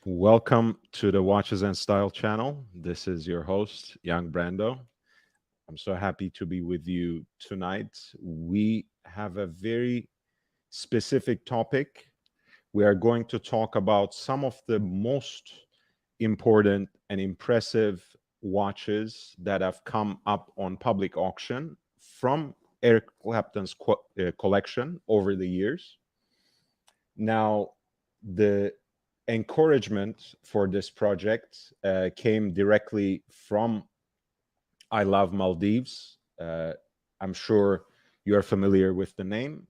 Welcome to the Watches and Style channel. This is your host, Young Brando. I'm so happy to be with you tonight. We have a very specific topic. We are going to talk about some of the most important and impressive watches that have come up on public auction from Eric Clapton's collection over the years. Now, the encouragement for this project came directly from I Love Maldives. I'm sure you are familiar with the name.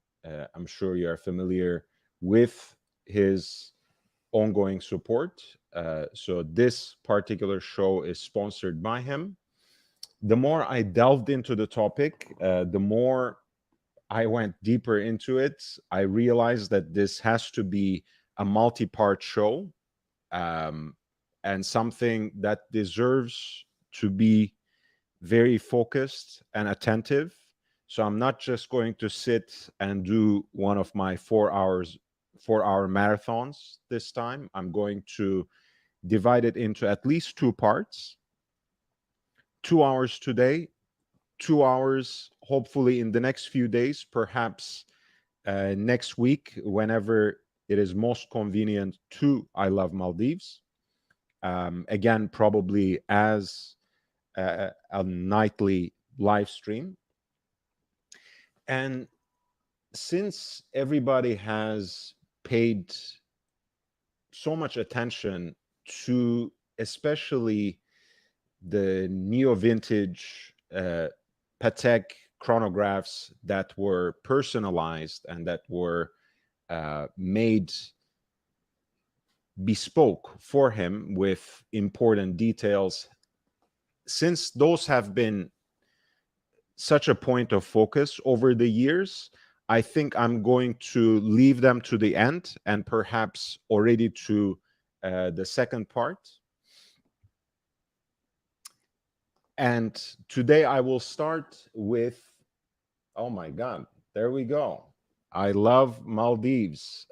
I'm sure you are familiar with his ongoing support. So this particular show is sponsored by him. The more I delved into the topic, the more I went deeper into it. I realized that this has to be a multi-part show, um, and something that deserves to be very focused and attentive. So I'm not just going to sit and do one of my 4 hour marathons this time. I'm going to divide it into at least two parts. 2 hours today, 2 hours hopefully in the next few days, perhaps next week, whenever it is most convenient to I Love Maldives. Again, probably as a nightly live stream. And since everybody has paid so much attention to especially the neo-vintage Patek chronographs that were personalized and that were made bespoke for him with important details, since those have been such a point of focus over the years, I think I'm going to leave them to the end and perhaps already to the second part. And today I will start with, oh my God, there we go. I Love Maldives,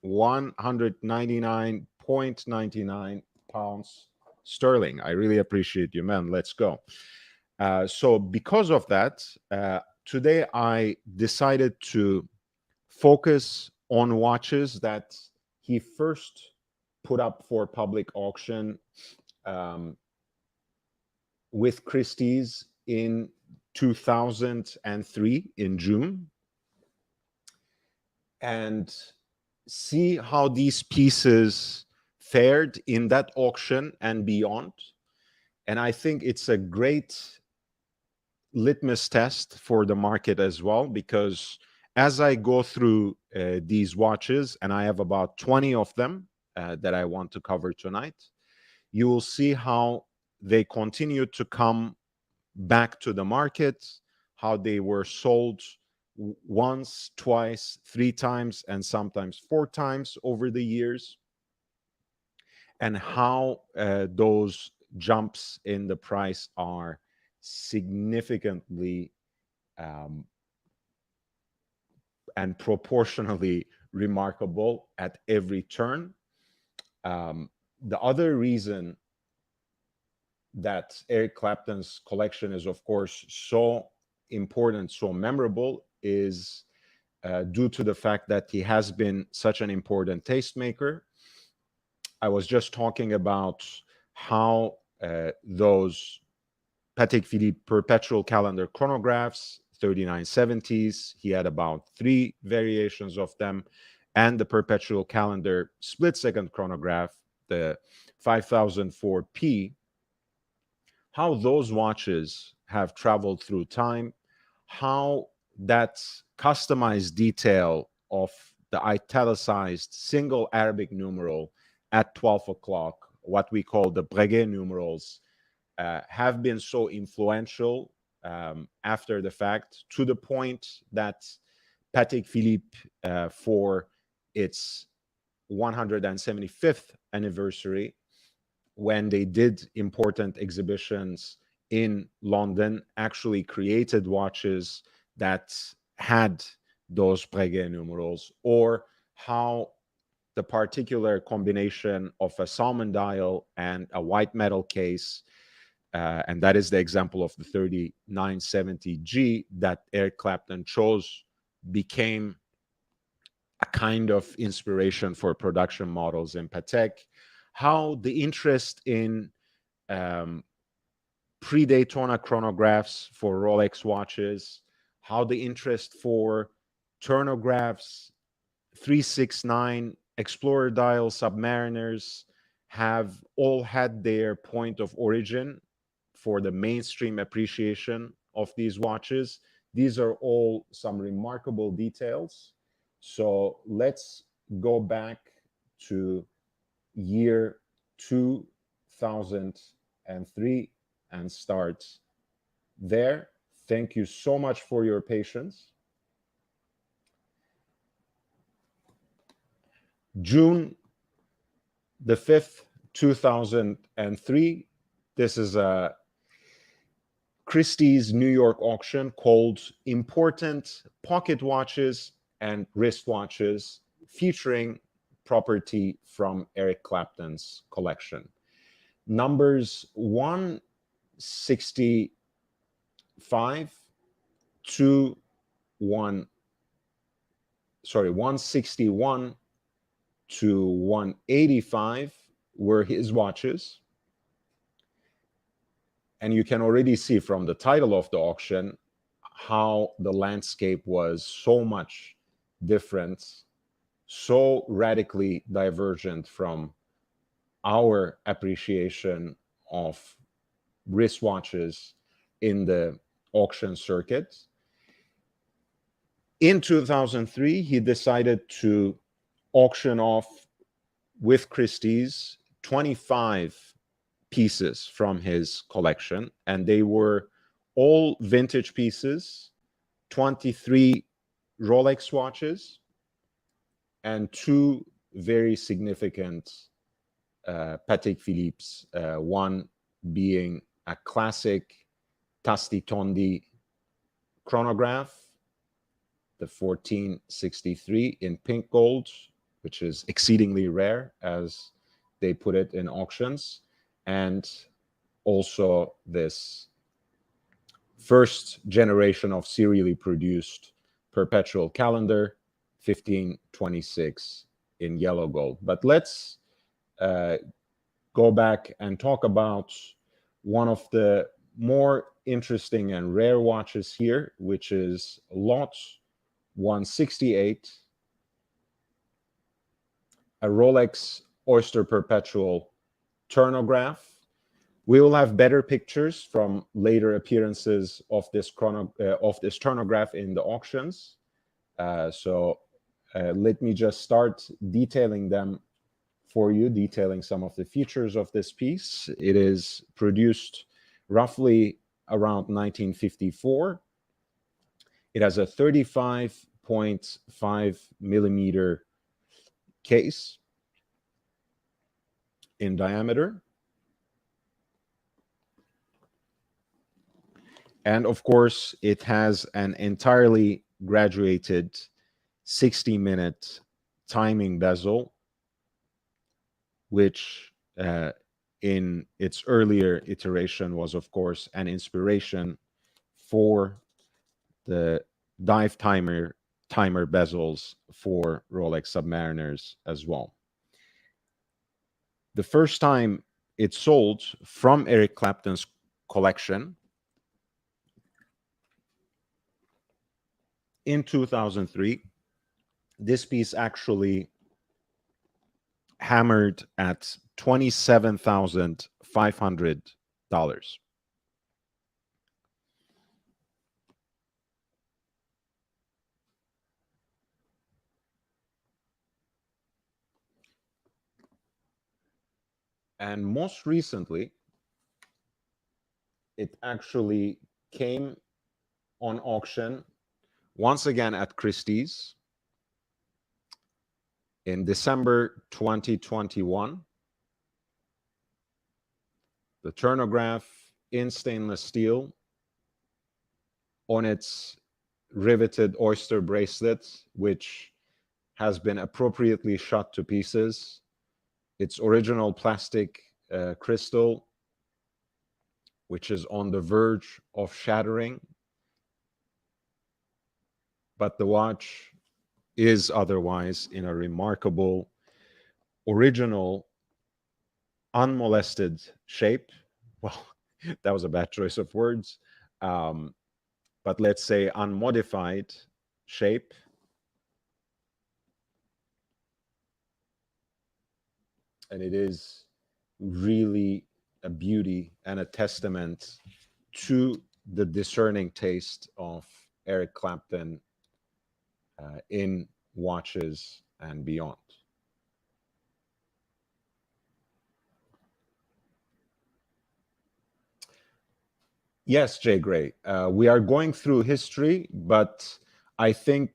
199.99 pounds sterling. I really appreciate you, man. Let's go. So because of that, today I decided to focus on watches that he first put up for public auction with Christie's in 2003 in June, and see how these pieces fared in that auction and beyond. And I think it's a great litmus test for the market as well, because as I go through these watches, and I have about 20 of them that I want to cover tonight, you will see how they continue to come back to the market, how they were sold once, twice, three times, and sometimes four times over the years, and how those jumps in the price are significantly and proportionally remarkable at every turn. The other reason that Eric Clapton's collection is, of course, so important, so memorable, is due to the fact that he has been such an important tastemaker. I was just talking about how those Patek Philippe perpetual calendar chronographs, 3970s, he had about 3 variations of them, and the perpetual calendar split second chronograph, the 5004P, how those watches have traveled through time, how that customized detail of the italicized single Arabic numeral at 12 o'clock, what we call the Breguet numerals, have been so influential after the fact, to the point that Patek Philippe, for its 175th anniversary, when they did important exhibitions in London, actually created watches that had those Breguet numerals, or how the particular combination of a salmon dial and a white metal case, and that is the example of the 3970G that Eric Clapton chose, became a kind of inspiration for production models in Patek. How the interest in pre-Daytona chronographs for Rolex watches, how the interest for turnographs, 369, Explorer dial, Submariners have all had their point of origin for the mainstream appreciation of these watches. These are all some remarkable details. So let's go back to year 2003 and start there. Thank you so much for your patience. June the 5th, 2003. This is a Christie's New York auction called Important Pocket Watches and Wristwatches, featuring property from Eric Clapton's collection. Numbers 165 to 161 to 185 were his watches. And you can already see from the title of the auction how the landscape was so much different, so radically divergent from our appreciation of wristwatches in the auction circuit. In 2003, he decided to auction off with Christie's 25 pieces from his collection, and they were all vintage pieces, 23 Rolex watches, and 2 very significant Patek Philippe's, one being a classic Tasti Tondi chronograph, the 1463 in pink gold, which is exceedingly rare, as they put it in auctions, and also this first generation of serially produced perpetual calendar, 1526 in yellow gold. But let's go back and talk about one of the more interesting and rare watches here, which is Lot 168, a Rolex Oyster Perpetual turnograph. We will have better pictures from later appearances of this turnograph in the auctions. So let me just start detailing them for you, detailing some of the features of this piece. It is produced roughly around 1954. It has a 35.5 millimeter case in diameter. And of course, it has an entirely graduated 60-minute timing bezel, which in its earlier iteration was, of course, an inspiration for the dive timer bezels for Rolex Submariners as well. The first time it sold from Eric Clapton's collection in 2003, this piece actually hammered at $27,500. And most recently, it actually came on auction once again at Christie's in December 2021. The turnograph in stainless steel on its riveted oyster bracelet, which has been appropriately shot to pieces. Its original plastic crystal, which is on the verge of shattering, but the watch is otherwise in a remarkable, original, unmolested shape. Well, that was a bad choice of words, but let's say unmodified shape. And it is really a beauty and a testament to the discerning taste of Eric Clapton in watches and beyond. Yes, Jay Gray. We are going through history, but I think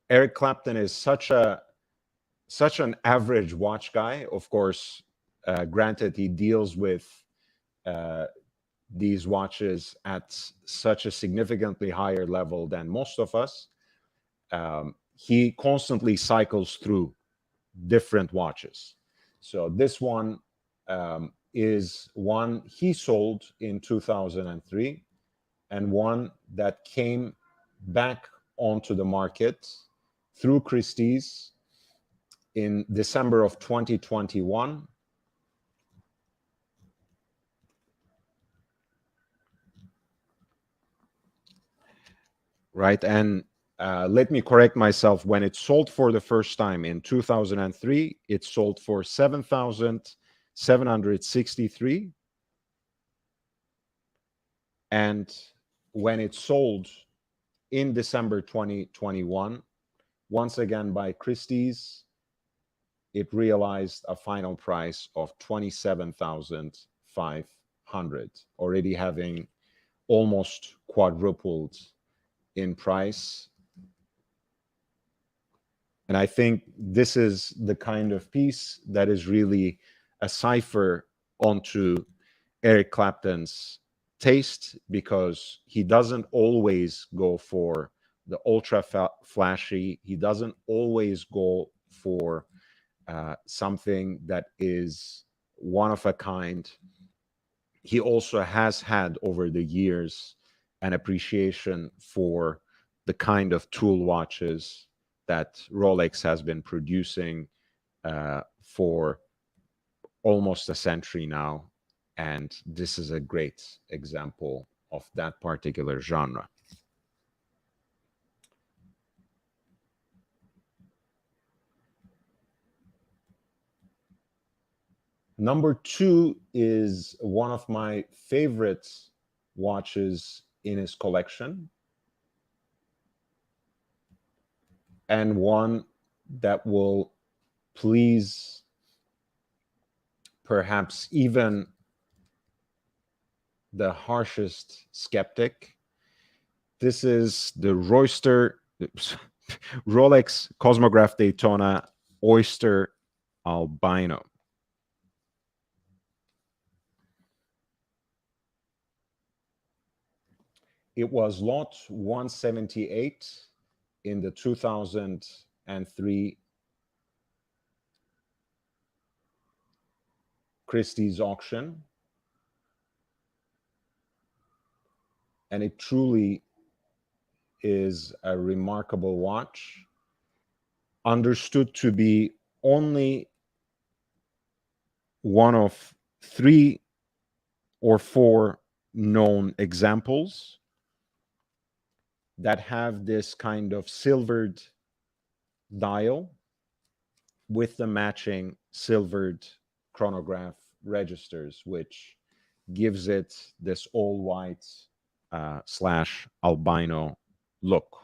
Eric Clapton is such an average watch guy. Of course, granted, he deals with these watches at such a significantly higher level than most of us. He constantly cycles through different watches. So this one is one he sold in 2003 and one that came back onto the market through Christie's in December of 2021. Right. And let me correct myself. When it sold for the first time in 2003, it sold for 7,763. And when it sold in December 2021, once again by Christie's, it realized a final price of 27,500, already having almost quadrupled in price. And I think this is the kind of piece that is really a cipher onto Eric Clapton's taste, because he doesn't always go for the ultra flashy. He doesn't always go for something that is one of a kind. He also has had over the years an appreciation for the kind of tool watches that Rolex has been producing for almost a century now. And this is a great example of that particular genre. Number two is one of my favorite watches in his collection, and one that will please perhaps even the harshest skeptic. This is the Rolex Cosmograph Daytona Oyster Albino. It was lot 178 in the 2003 Christie's auction. And it truly is a remarkable watch, understood to be only one of 3 or 4 known examples that have this kind of silvered dial with the matching silvered chronograph registers, which gives it this all white slash albino look.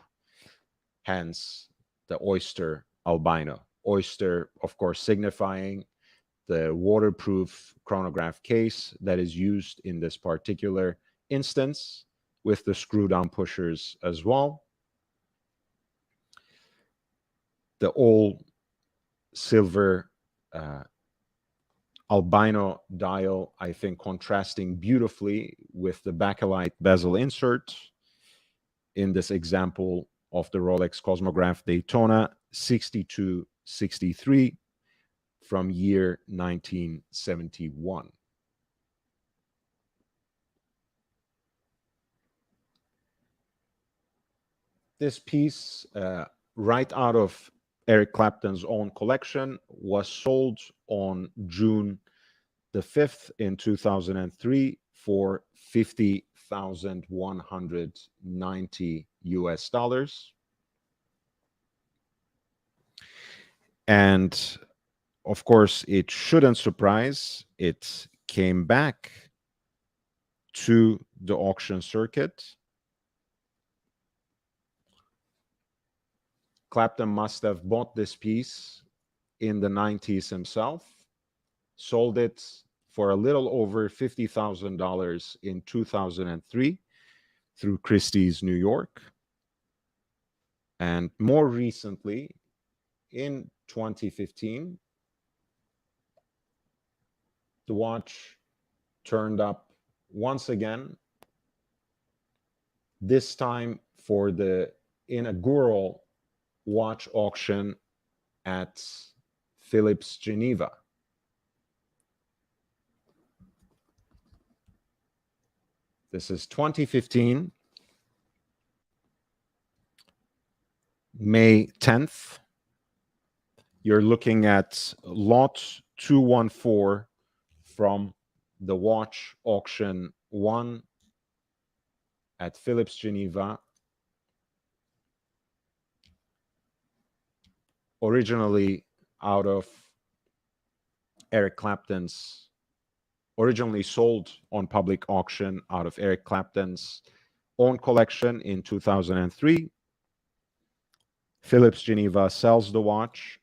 Hence the oyster albino. Oyster, of course, signifying the waterproof chronograph case that is used in this particular instance, with the screw down pushers as well. The all silver albino dial, I think, contrasting beautifully with the bakelite bezel insert in this example of the Rolex Cosmograph Daytona. 6263 from year 1971. This piece, right out of Eric Clapton's own collection, was sold on June the 5th in 2003 for 50,190 US dollars. And of course, it shouldn't surprise, it came back to the auction circuit. Clapton must have bought this piece in the 90s himself, sold it for a little over $50,000 in 2003 through Christie's New York. And more recently, in 2015, the watch turned up once again, this time for the inaugural watch auction at Phillips Geneva. This is 2015, May 10th. You're looking at lot 214 from the watch auction 1 at Phillips Geneva. Originally out of Eric Clapton's, originally sold on public auction out of Eric Clapton's own collection in 2003. Phillips Geneva sells the watch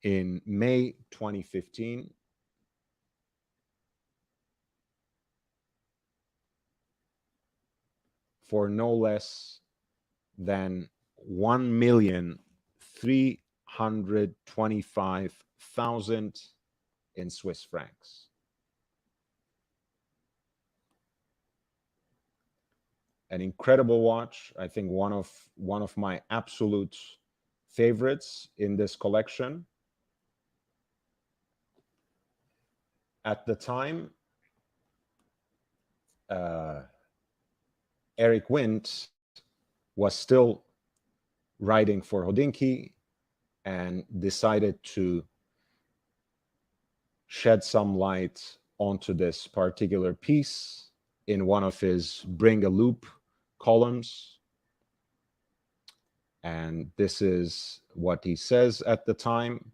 in May 2015 for no less than 1,325,000 in Swiss francs. An incredible watch. I think one of my absolute favorites in this collection. At the time, Eric Wint was still writing for Hodinkee and decided to shed some light onto this particular piece in one of his Bring a Loop columns. And this is what he says at the time.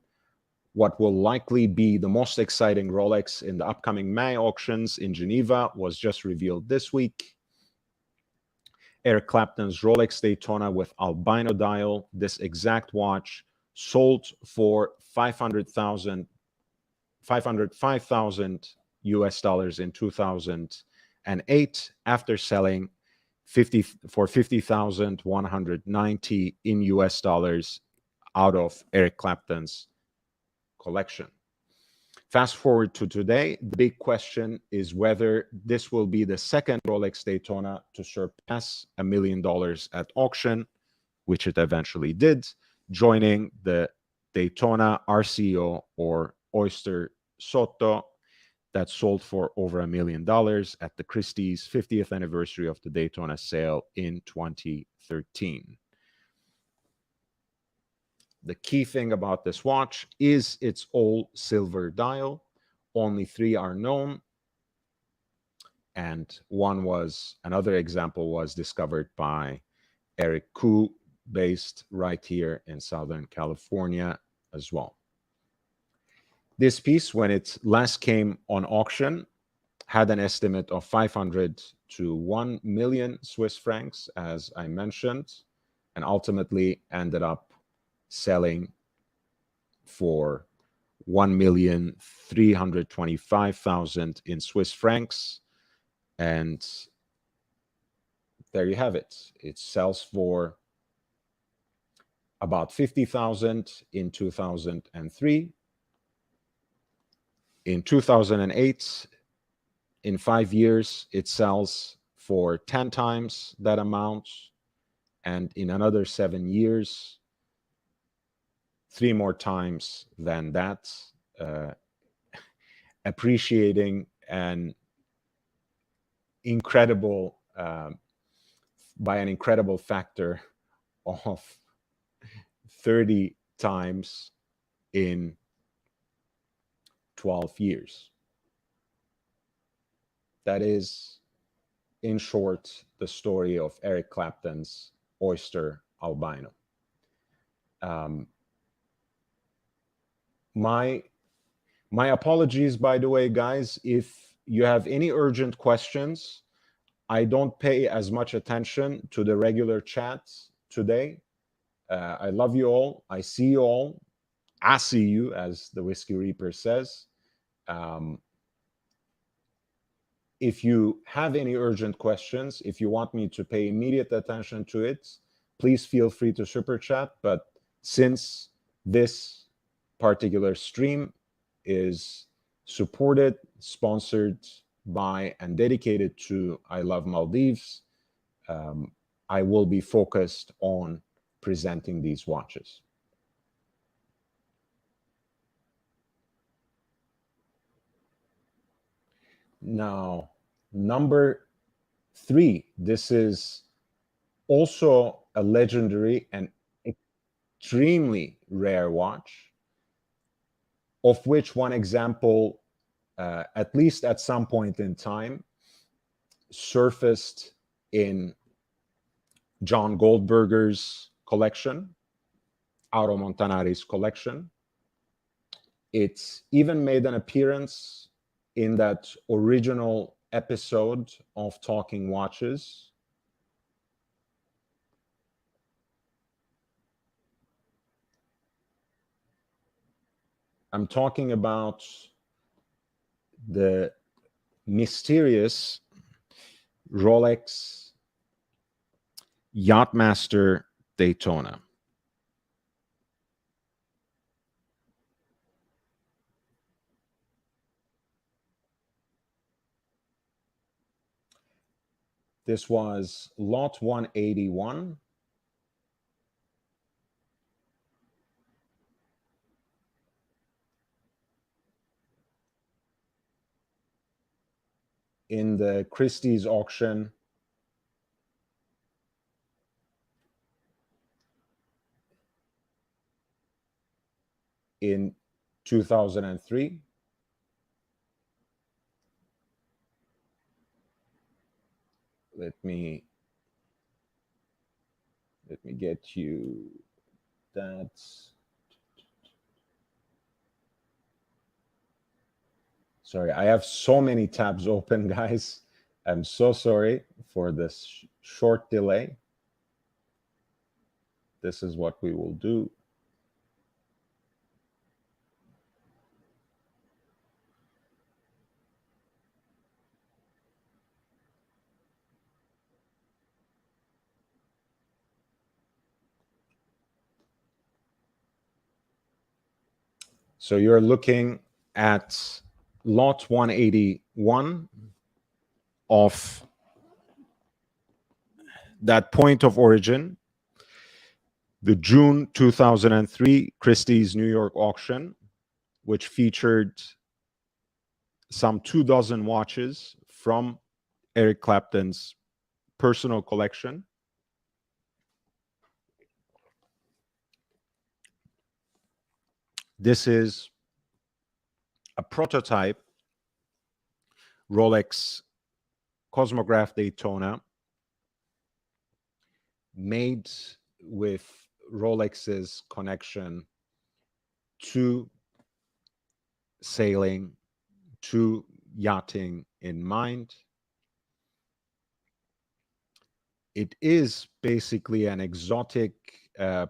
What will likely be the most exciting Rolex in the upcoming May auctions in Geneva was just revealed this week. Eric Clapton's Rolex Daytona with albino dial. This exact watch sold for 505,000 US dollars in 2008 after selling for 50,190 in US dollars out of Eric Clapton's collection. Fast forward to today, the big question is whether this will be the second Rolex Daytona to surpass $1 million at auction, which it eventually did, joining the Daytona RCO or Oyster Sotto that sold for over $1 million at the Christie's 50th anniversary of the Daytona sale in 2013. The key thing about this watch is its all silver dial. Only 3 are known. And another example was discovered by Eric Koo, based right here in Southern California as well. This piece, when it last came on auction, had an estimate of 500 to 1 million Swiss francs, as I mentioned, and ultimately ended up selling for 1,325,000 in Swiss francs. And there you have it. It sells for about 50,000 in 2003. In 2008, in 5 years, it sells for 10 times that amount. And in another 7 years, three more times than that, uh, appreciating an incredible, by an incredible factor of 30 times in 12 years. That is, in short, the story of Eric Clapton's Oyster Albino. Um, my apologies, by the way, guys, if you have any urgent questions. I don't pay as much attention to the regular chats today. I love you all. I see you all. I see you, as the Whiskey Reaper says. Um, if you have any urgent questions, if you want me to pay immediate attention to it, please feel free to super chat. But since this particular stream is supported, sponsored by, and dedicated to I Love Maldives, I will be focused on presenting these watches. Now, number 3, this is also a legendary and extremely rare watch, of which one example, at least at some point in time, surfaced in John Goldberger's collection, Auro Montanari's collection. It's even made an appearance in that original episode of Talking Watches. I'm talking about the mysterious Rolex Yachtmaster Daytona. This was lot 181. In the Christie's auction in 2003. Let me get you that. Sorry, I have so many tabs open, guys. I'm so sorry for this short delay. This is what we will do. So you're looking at lot 181 of that point of origin, the June 2003 Christie's New York auction, which featured some 24 watches from Eric Clapton's personal collection. This is a prototype Rolex Cosmograph Daytona made with Rolex's connection to sailing, to yachting in mind. It is basically an exotic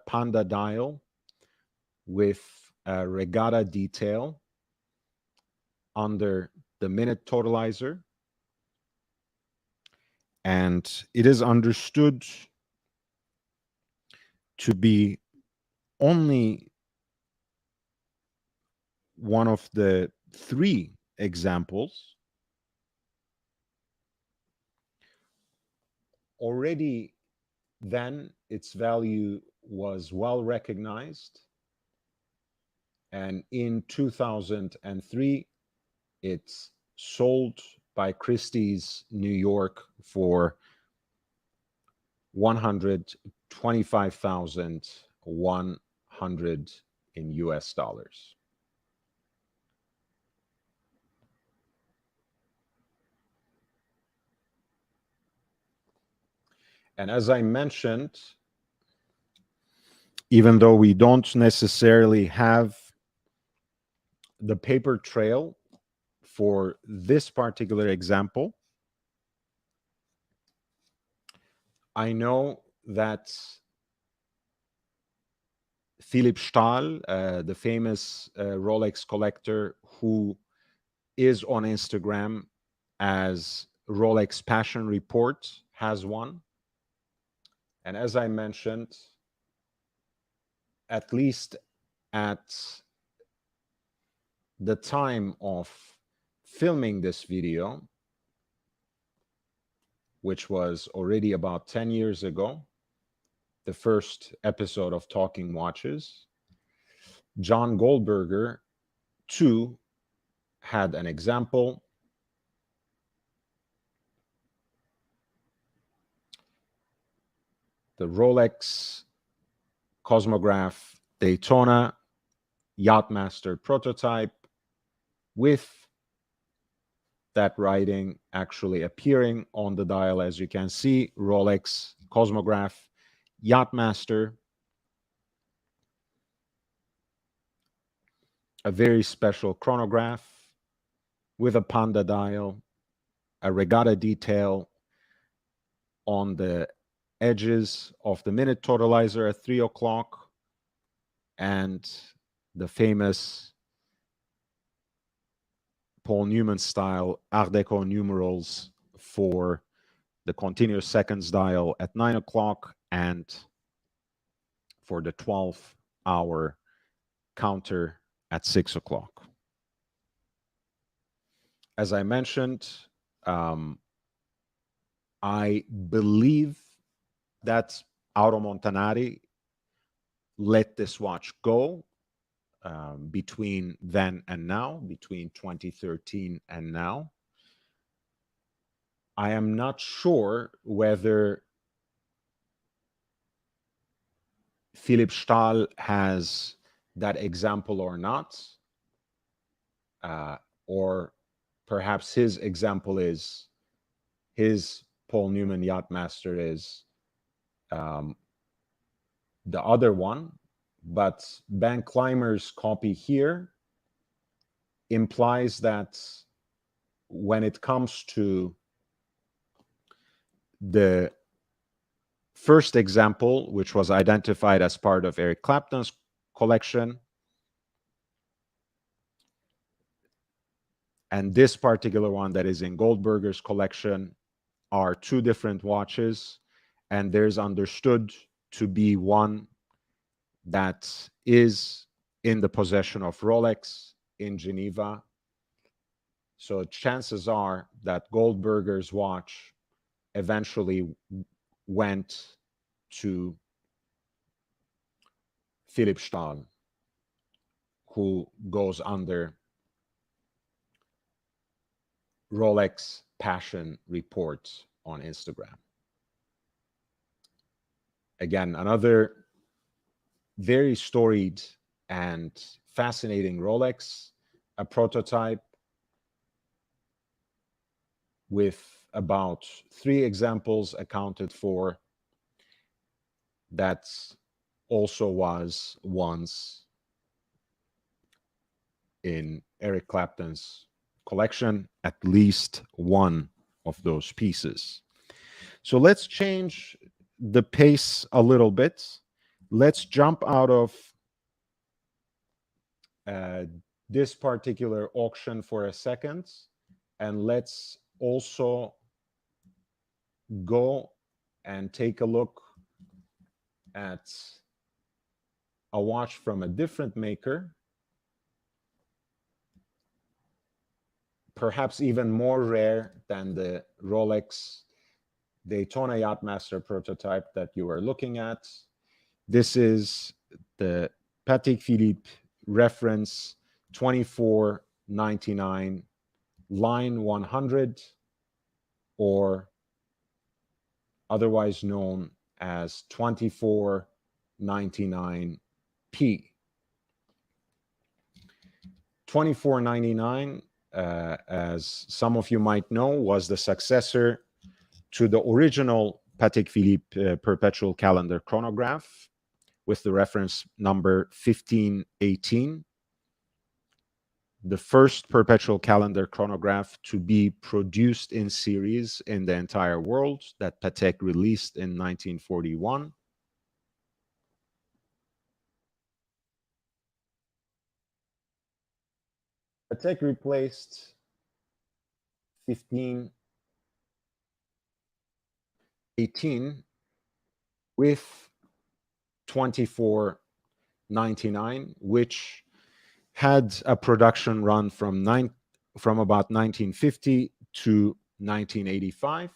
panda dial with a regatta detail under the minute totalizer. And it is understood to be only one of the 3 examples. Already then, its value was well recognized. And in 2003, it's sold by Christie's New York for 125,100 in US dollars. And as I mentioned, even though we don't necessarily have the paper trail for this particular example, I know that Philipp Stahl, the famous Rolex collector who is on Instagram as Rolex Passion Report, has one. And as I mentioned, at least at the time of filming this video, which was already about 10 years ago, the first episode of Talking Watches, John Goldberger, too, had an example. The Rolex Cosmograph Daytona Yachtmaster prototype, with that writing actually appearing on the dial, as you can see, Rolex Cosmograph Yachtmaster. A very special chronograph with a panda dial, a regatta detail on the edges of the minute totalizer at 3 o'clock, and the famous Paul Newman style Art Deco numerals for the continuous seconds dial at 9 o'clock and for the 12-hour counter at 6 o'clock. As I mentioned, I believe that Auro Montanari let this watch go between then and now, between 2013 and now. I am not sure whether Philipp Stahl has that example or not, or perhaps his example is his Paul Newman Yachtmaster is the other one, but Ben Clymer's copy here implies that when it comes to the first example, which was identified as part of Eric Clapton's collection, and this particular one that is in Goldberger's collection, are two different watches, and there's understood to be one that is in the possession of Rolex in Geneva. So chances are that Goldberger's watch eventually went to Philipp Stahl, who goes under Rolex Passion Report on Instagram. Again, another very storied and fascinating Rolex, a prototype with about 3 examples accounted for, that also was once in Eric Clapton's collection, at least one of those pieces. So let's change the pace a little bit. Let's jump out of this particular auction for a second, and let's also go and take a look at a watch from a different maker, perhaps even more rare than the Rolex Daytona Yachtmaster prototype that you are looking at. This is the Patek Philippe reference 2499 line 100, or otherwise known as 2499P. 2499, as some of you might know, was the successor to the original Patek Philippe perpetual calendar chronograph with the reference number 1518, the first perpetual calendar chronograph to be produced in series in the entire world that Patek released in 1941. Patek replaced 1518 with 2499, which had a production run from about 1950 to 1985.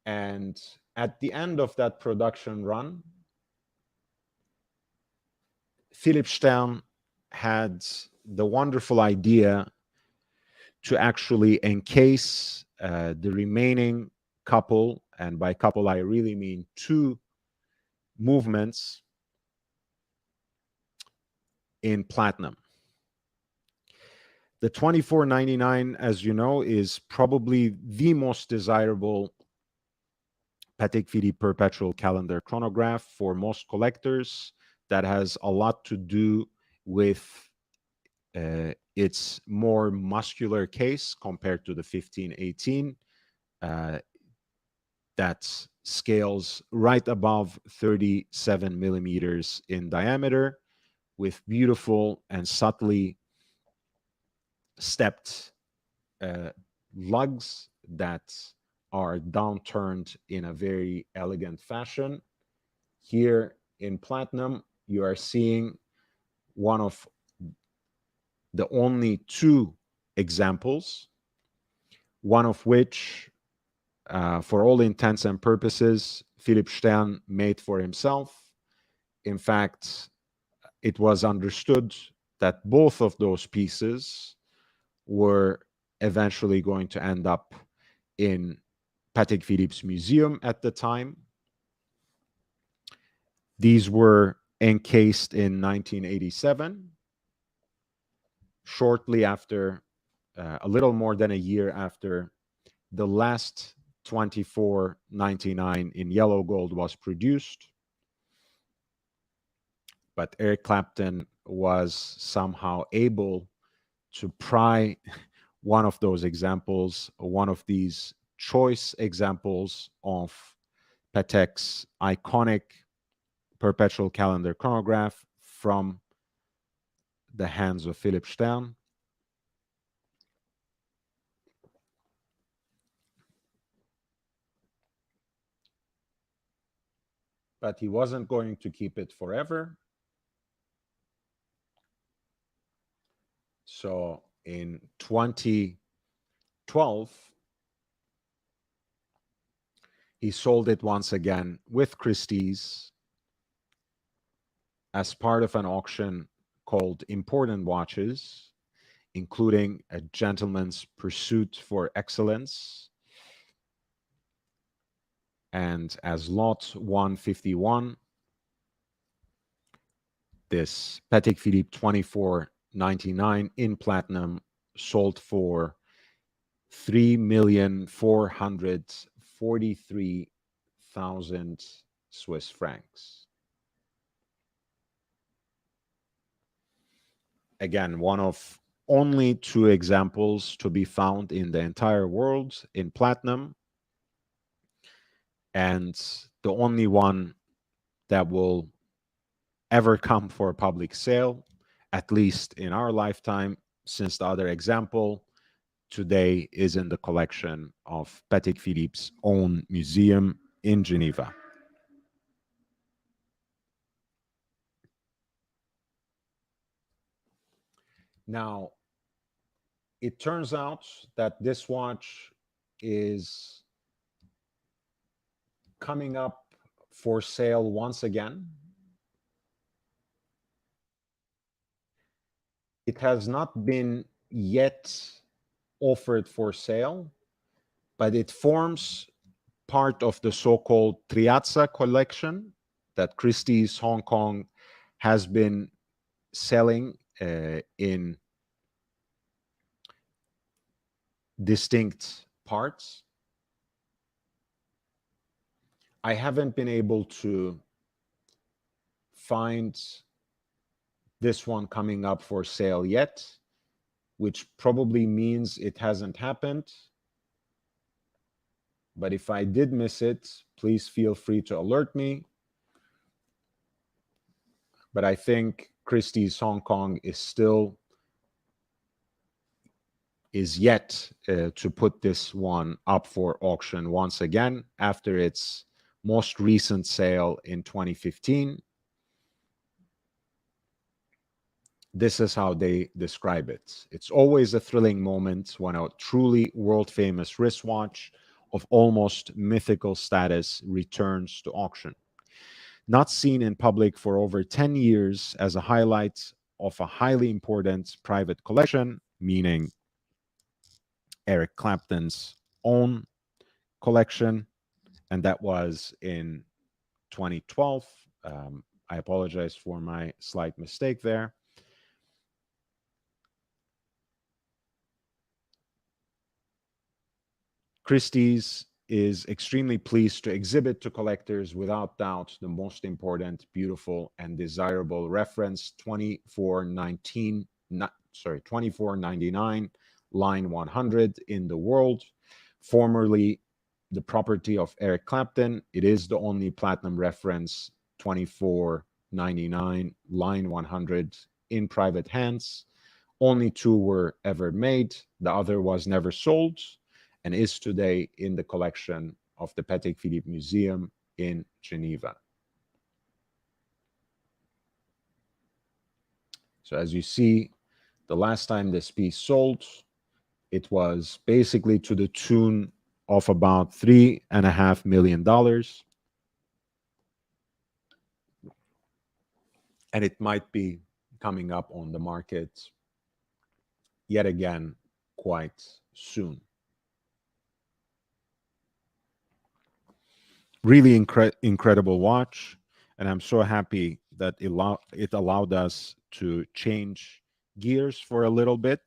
And at the end of that production run, Philipp Stern had the wonderful idea to actually encase the remaining couple, and by couple I really mean two movements, in platinum. The 2499, as you know, is probably the most desirable Patek Philippe perpetual calendar chronograph for most collectors. That has a lot to do with its more muscular case compared to the 1518. That scales right above 37 millimeters in diameter, with beautiful and subtly stepped lugs that are downturned in a very elegant fashion. Here in platinum, you are seeing one of the only two examples, one of which, for all intents and purposes, Philipp Stern made for himself. In fact, it was understood that both of those pieces were eventually going to end up in Patek Philippe's museum at the time. These were encased in 1987, shortly after, a little more than a year after the last 2499 in yellow gold was produced. But Eric Clapton was somehow able to pry one of those examples, one of these choice examples of Patek's iconic perpetual calendar chronograph from the hands of Philipp Stern. But he wasn't going to keep it forever. So in 2012, he sold it once again with Christie's as part of an auction called Important Watches, including a gentleman's pursuit for excellence. And as lot 151, this Patek Philippe 2499 in platinum sold for 3,443,000 Swiss francs. Again, one of only two examples to be found in the entire world in platinum, and the only one that will ever come for a public sale, at least in our lifetime, since the other example today is in the collection of Patek Philippe's own museum in Geneva. Now, it turns out that this watch is coming up for sale once again. It has not been yet offered for sale, but it forms part of the so-called Triazza collection that Christie's Hong Kong has been selling in distinct parts. I haven't been able to find this one coming up for sale yet, which probably means it hasn't happened. But if I did miss it, please feel free to alert me. But I think Christie's Hong Kong is yet to put this one up for auction once again after its most recent sale in 2015. This is how they describe it. It's always a thrilling moment when a truly world-famous wristwatch of almost mythical status returns to auction. Not seen in public for over 10 years as a highlight of a highly important private collection, meaning Eric Clapton's own collection, and that was in 2012. I apologize for my slight mistake there. Christie's is extremely pleased to exhibit to collectors, without doubt, the most important, beautiful, and desirable reference 2499 line 100 in the world. Formerly the property of Eric Clapton, it is the only platinum reference 2499 line 100 in private hands. Only two were ever made. The other was never sold and is today in the collection of the Patek Philippe Museum in Geneva. So as you see, the last time this piece sold, it was basically to the tune of about $3.5 million. And it might be coming up on the market yet again quite soon. Really incredible watch, and I'm so happy that it allowed us to change gears for a little bit.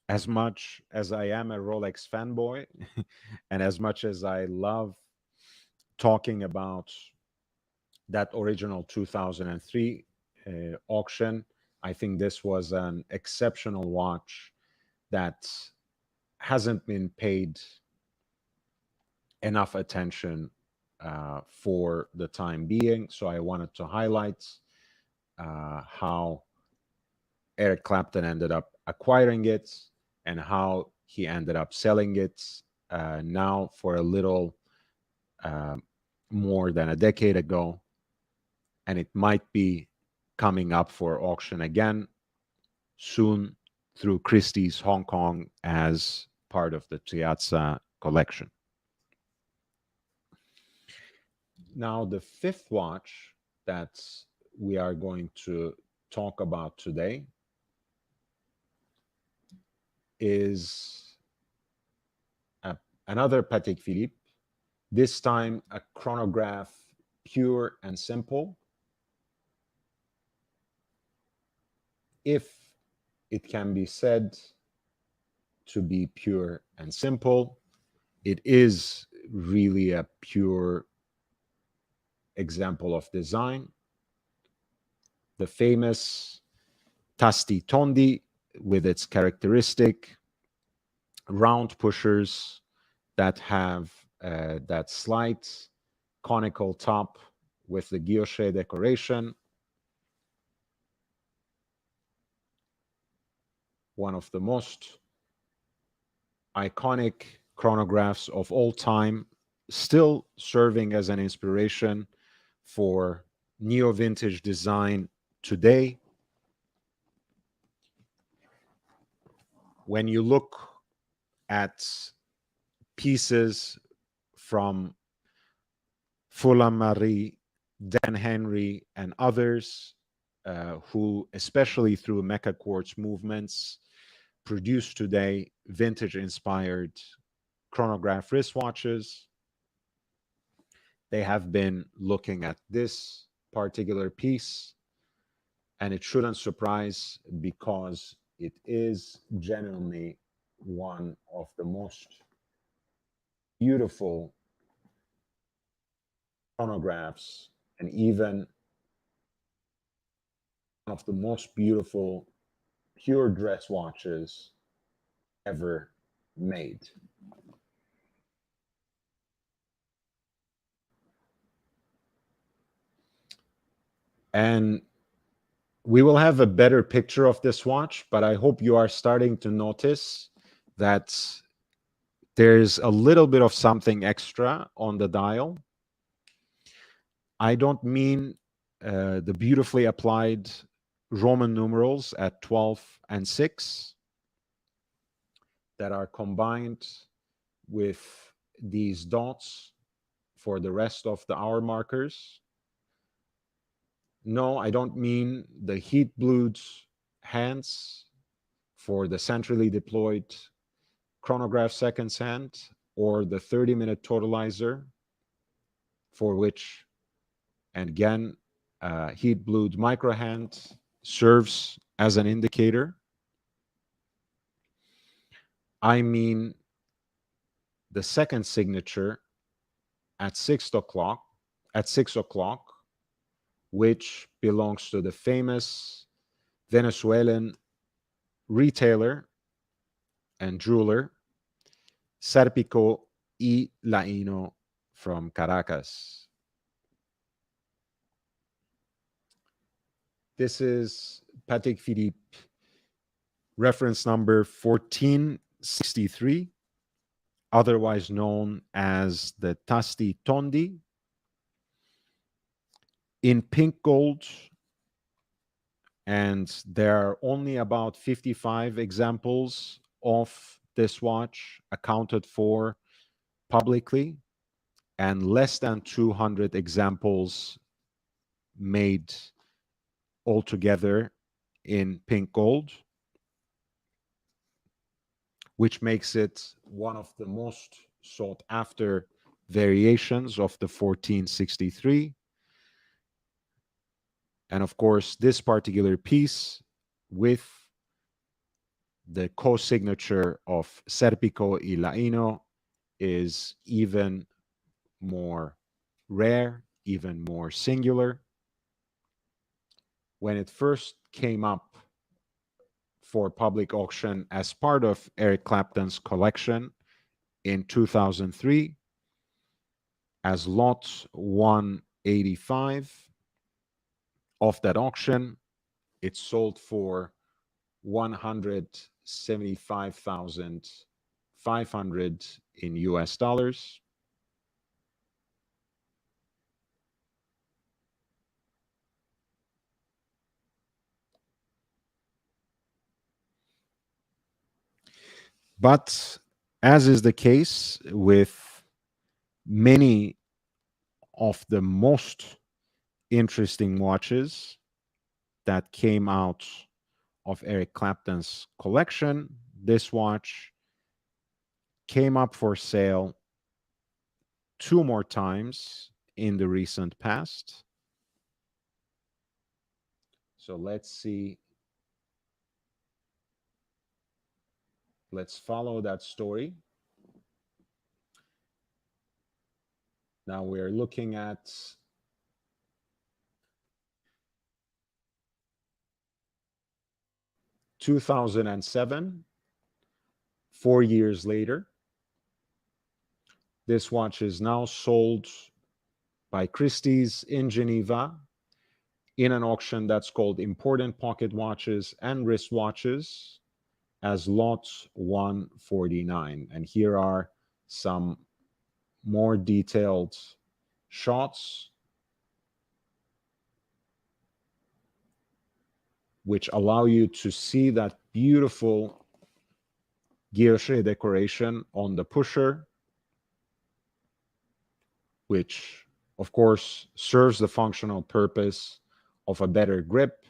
As much as I am a Rolex fanboy, and as much as I love talking about that original 2003 auction, I think this was an exceptional watch that hasn't been paid enough attention for the time being. So I wanted to highlight how Eric Clapton ended up acquiring it and how he ended up selling it now for a little more than a decade ago. And it might be coming up for auction again soon through Christie's Hong Kong as part of the Piazza collection. Now, the fifth watch that we are going to talk about today is another Patek Philippe, this time a chronograph, pure and simple. If it can be said to be pure and simple, it is really a pure example of design. The famous Tasti Tondi with its characteristic round pushers that have that slight conical top with the guilloche decoration. One of the most iconic chronographs of all time, still serving as an inspiration for neo-vintage design today. When you look at pieces from Fulham Marie, Dan Henry, and others, who, especially through mecha quartz movements, produce today vintage-inspired chronograph wristwatches. They have been looking at this particular piece, and it shouldn't surprise because it is genuinely one of the most beautiful chronographs and even one of the most beautiful pure dress watches ever made. And we will have a better picture of this watch, but I hope you are starting to notice that there's a little bit of something extra on the dial. I don't mean the beautifully applied Roman numerals at 12 and 6 that are combined with these dots for the rest of the hour markers. No, I don't mean the heat blued hands for the centrally deployed chronograph seconds hand or the 30-minute totalizer for which, and again, heat blued micro hand serves as an indicator. I mean the second signature at 6 o'clock, which belongs to the famous Venezuelan retailer and jeweler Serpico y Laino from Caracas. This is Patek Philippe reference number 1463, otherwise known as the Tasti Tondi, in pink gold, and there are only about 55 examples of this watch accounted for publicly, and less than 200 examples made altogether in pink gold, which makes it one of the most sought after variations of the 1463. And of course, this particular piece with the co-signature of Serpico y Laino is even more rare, even more singular. When it first came up for public auction as part of Eric Clapton's collection in 2003 as lot 185 of that auction, it sold for 175,500 in US dollars. But as is the case with many of the most interesting watches that came out of Eric Clapton's collection, this watch came up for sale 2 more times in the recent past. So let's see. Let's follow that story. Now we're looking at (2007), 4 years later. This watch is now sold by Christie's in Geneva in an auction that's called Important Pocket Watches and Wristwatches as lot 149. And here are some more detailed shots which allow you to see that beautiful guilloche decoration on the pusher, which of course serves the functional purpose of a better grip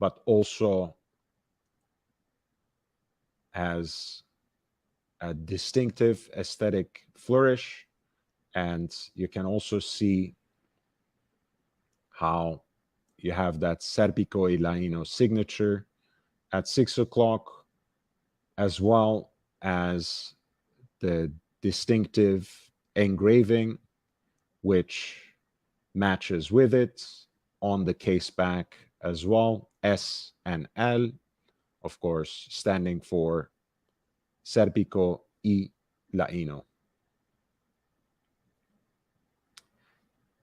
but also has a distinctive aesthetic flourish. And you can also see how you have that Serpico y Laino signature at 6 o'clock, as well as the distinctive engraving, which matches with it on the case back as well, S and L, of course, standing for Serpico y Laino.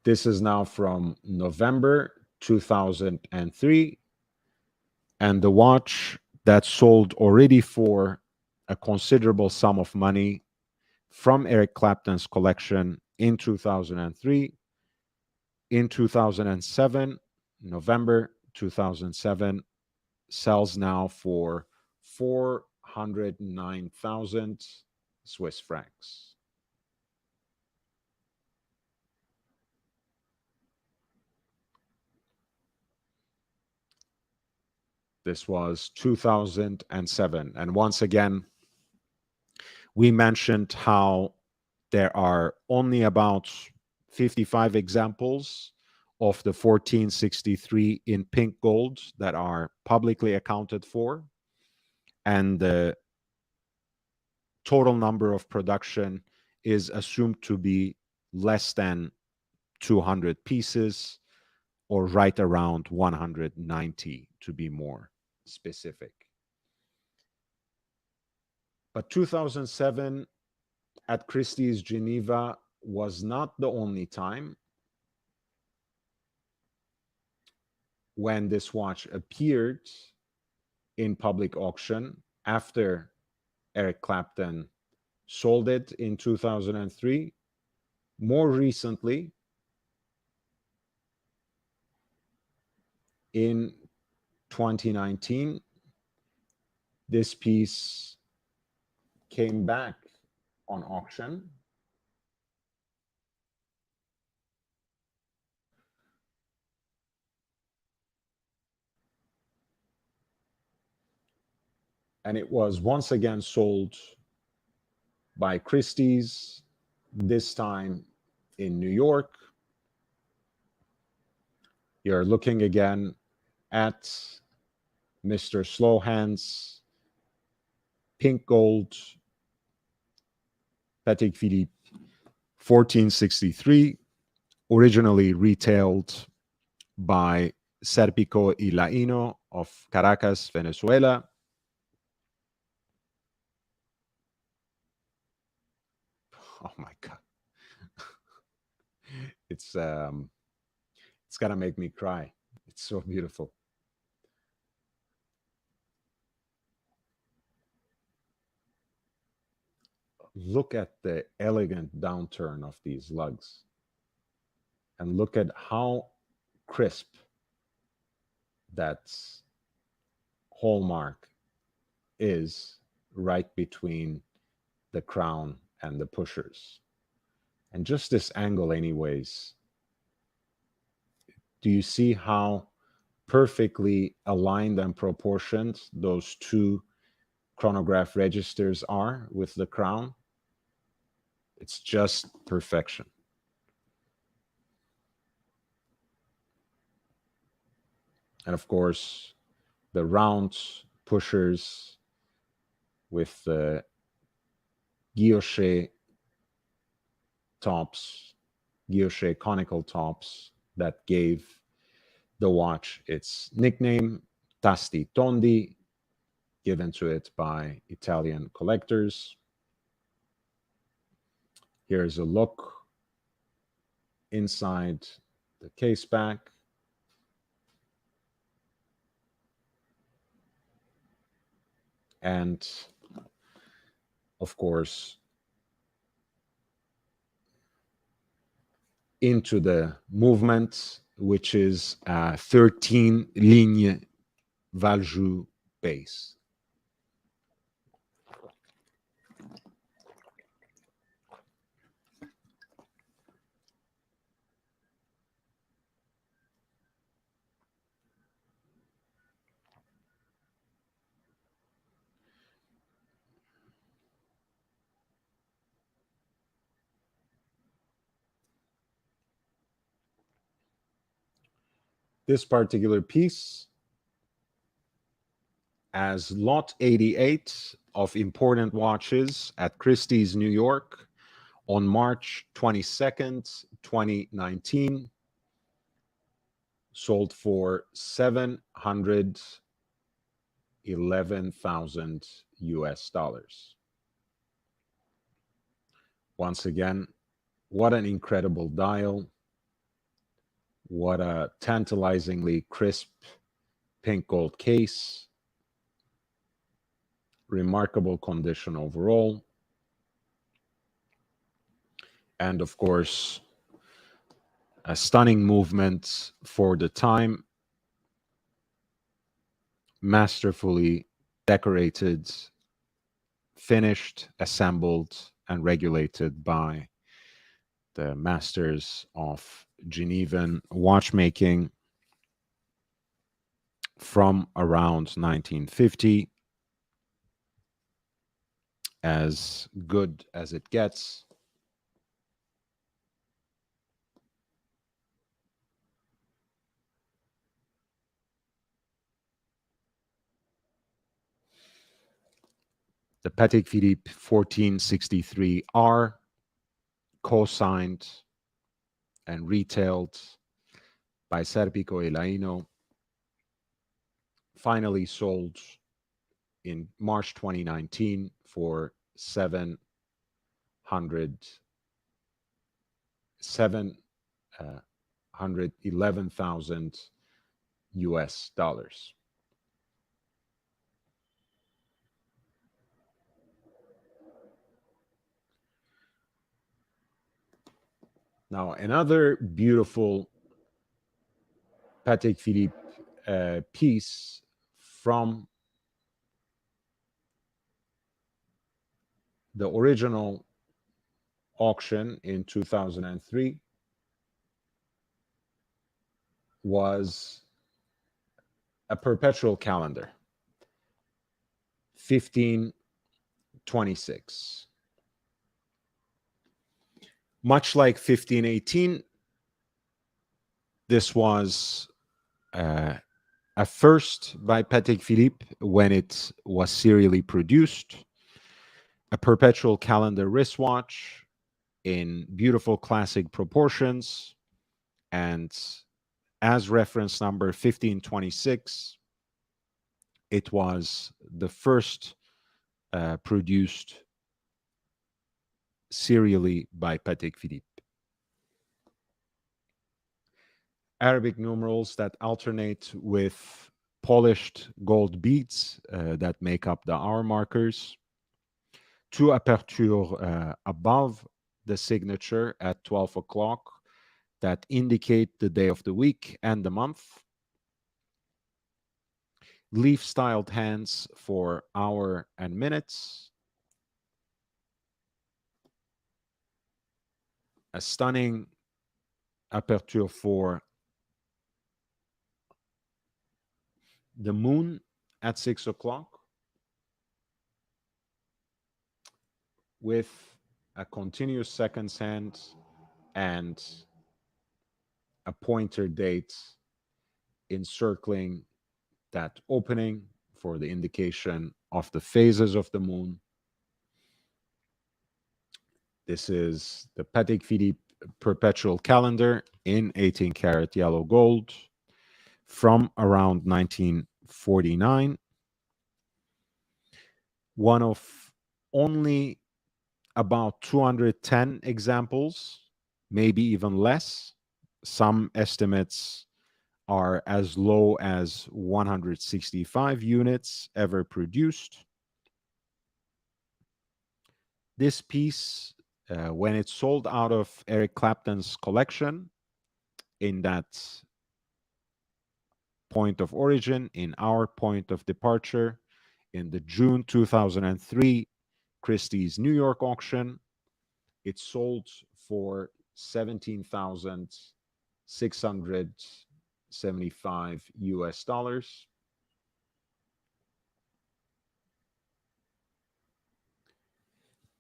This is now from November 2003, and the watch that sold already for a considerable sum of money from Eric Clapton's collection in 2003. In 2007, November 2007, sells now for 409,000 Swiss francs. This was 2007. And once again, we mentioned how there are only about 55 examples of the 1463 in pink gold that are publicly accounted for. And the total number of production is assumed to be less than 200 pieces, or right around 190 to be more specific. But 2007 at Christie's Geneva was not the only time when this watch appeared in public auction after Eric Clapton sold it in 2003. More recently, in 2019, this piece came back on auction. And it was once again sold by Christie's, this time in New York. You're looking again at Mr. Slowhand's pink gold Patek Philippe 1463, originally retailed by Serpico y Laino of Caracas, Venezuela. Oh my God. It's gonna make me cry. It's so beautiful. Look at the elegant downturn of these lugs, and look at how crisp that hallmark is right between the crown and the pushers. And just this angle anyways, do you see how perfectly aligned and proportioned those two chronograph registers are with the crown? It's just perfection. And of course, the round pushers with the guilloche tops, guilloche conical tops that gave the watch its nickname, Tasti Tondi, given to it by Italian collectors. Here's a look inside the case back. And of course, into the movement, which is a 13 ligne Valjoux base. This particular piece as lot 88 of important watches at Christie's, New York on March 22nd, 2019, sold for 711,000 US dollars. Once again, what an incredible dial. What a tantalizingly crisp pink gold case. Remarkable condition overall. And of course, a stunning movement for the time. Masterfully decorated, finished, assembled, and regulated by the masters of Genevan watchmaking from around 1950. As good as it gets. The Patek Philippe 1463R, co-signed and retailed by Serpico e Laino, finally sold in March 2019 for 711,000 US dollars. Now, another beautiful Patek Philippe piece from the original auction in 2003 was a perpetual calendar, 1526. Much like 1518, this was a first by Patek Philippe when it was serially produced, a perpetual calendar wristwatch in beautiful classic proportions, and as reference number 1526, it was the first produced serially by Patek Philippe. Arabic numerals that alternate with polished gold beads that make up the hour markers. Two apertures above the signature at 12 o'clock that indicate the day of the week and the month. Leaf-styled hands for hour and minutes. A stunning aperture for the moon at 6 o'clock with a continuous seconds hand and a pointer date encircling that opening for the indication of the phases of the moon. This is the Patek Philippe perpetual calendar in 18 karat yellow gold from around 1949. One of only about 210 examples, maybe even less. Some estimates are as low as 165 units ever produced. This piece, when it sold out of Eric Clapton's collection in that point of origin, in our point of departure, in the June 2003 Christie's New York auction, it sold for 17,675 US dollars.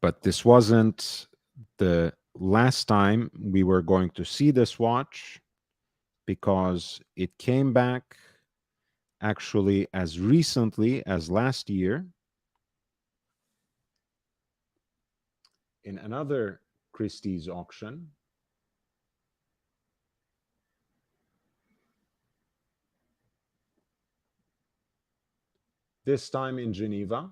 But this wasn't the last time we were going to see this watch. because it came back actually as recently as last year in another Christie's auction. This time in Geneva.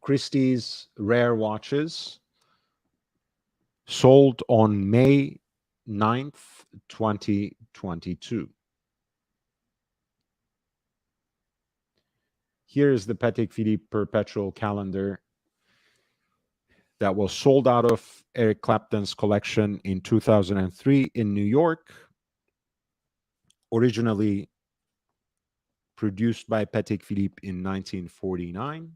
Christie's rare watches sold on May 9th, 2022. Here is the Patek Philippe perpetual calendar that was sold out of Eric Clapton's collection in 2003 in New York, originally produced by Patek Philippe in 1949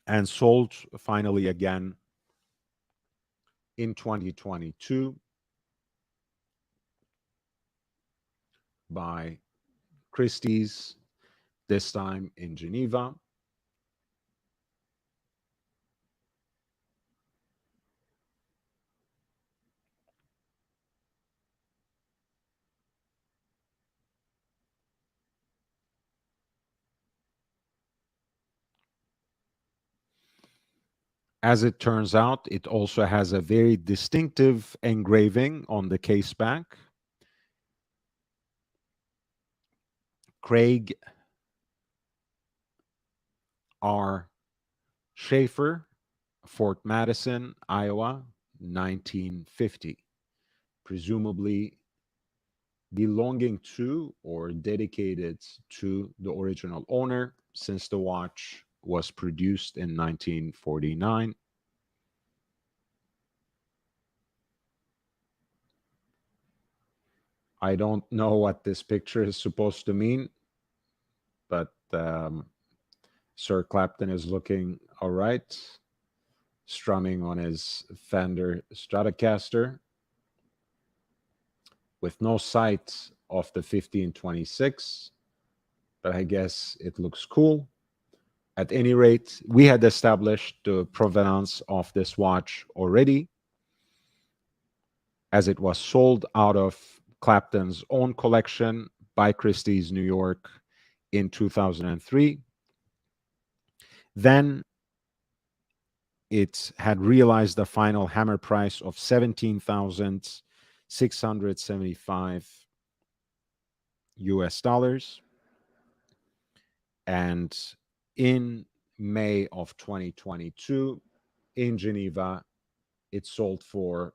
and sold finally again in 2022 by Christie's, this time in Geneva. As it turns out, it also has a very distinctive engraving on the case back. Craig R. Schaefer, Fort Madison, Iowa, 1950. Presumably belonging to or dedicated to the original owner, since the watch was produced in 1949. I don't know what this picture is supposed to mean, but Sir Clapton is looking all right, strumming on his Fender Stratocaster with no sight of the 1526, but I guess it looks cool. At any rate, we had established the provenance of this watch already, as it was sold out of Clapton's own collection by Christie's New York in 2003. Then it had realized the final hammer price of 17,675 US dollars. And in May of 2022, in Geneva, it sold for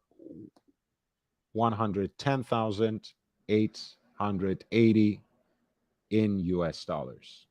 110,880 in US dollars.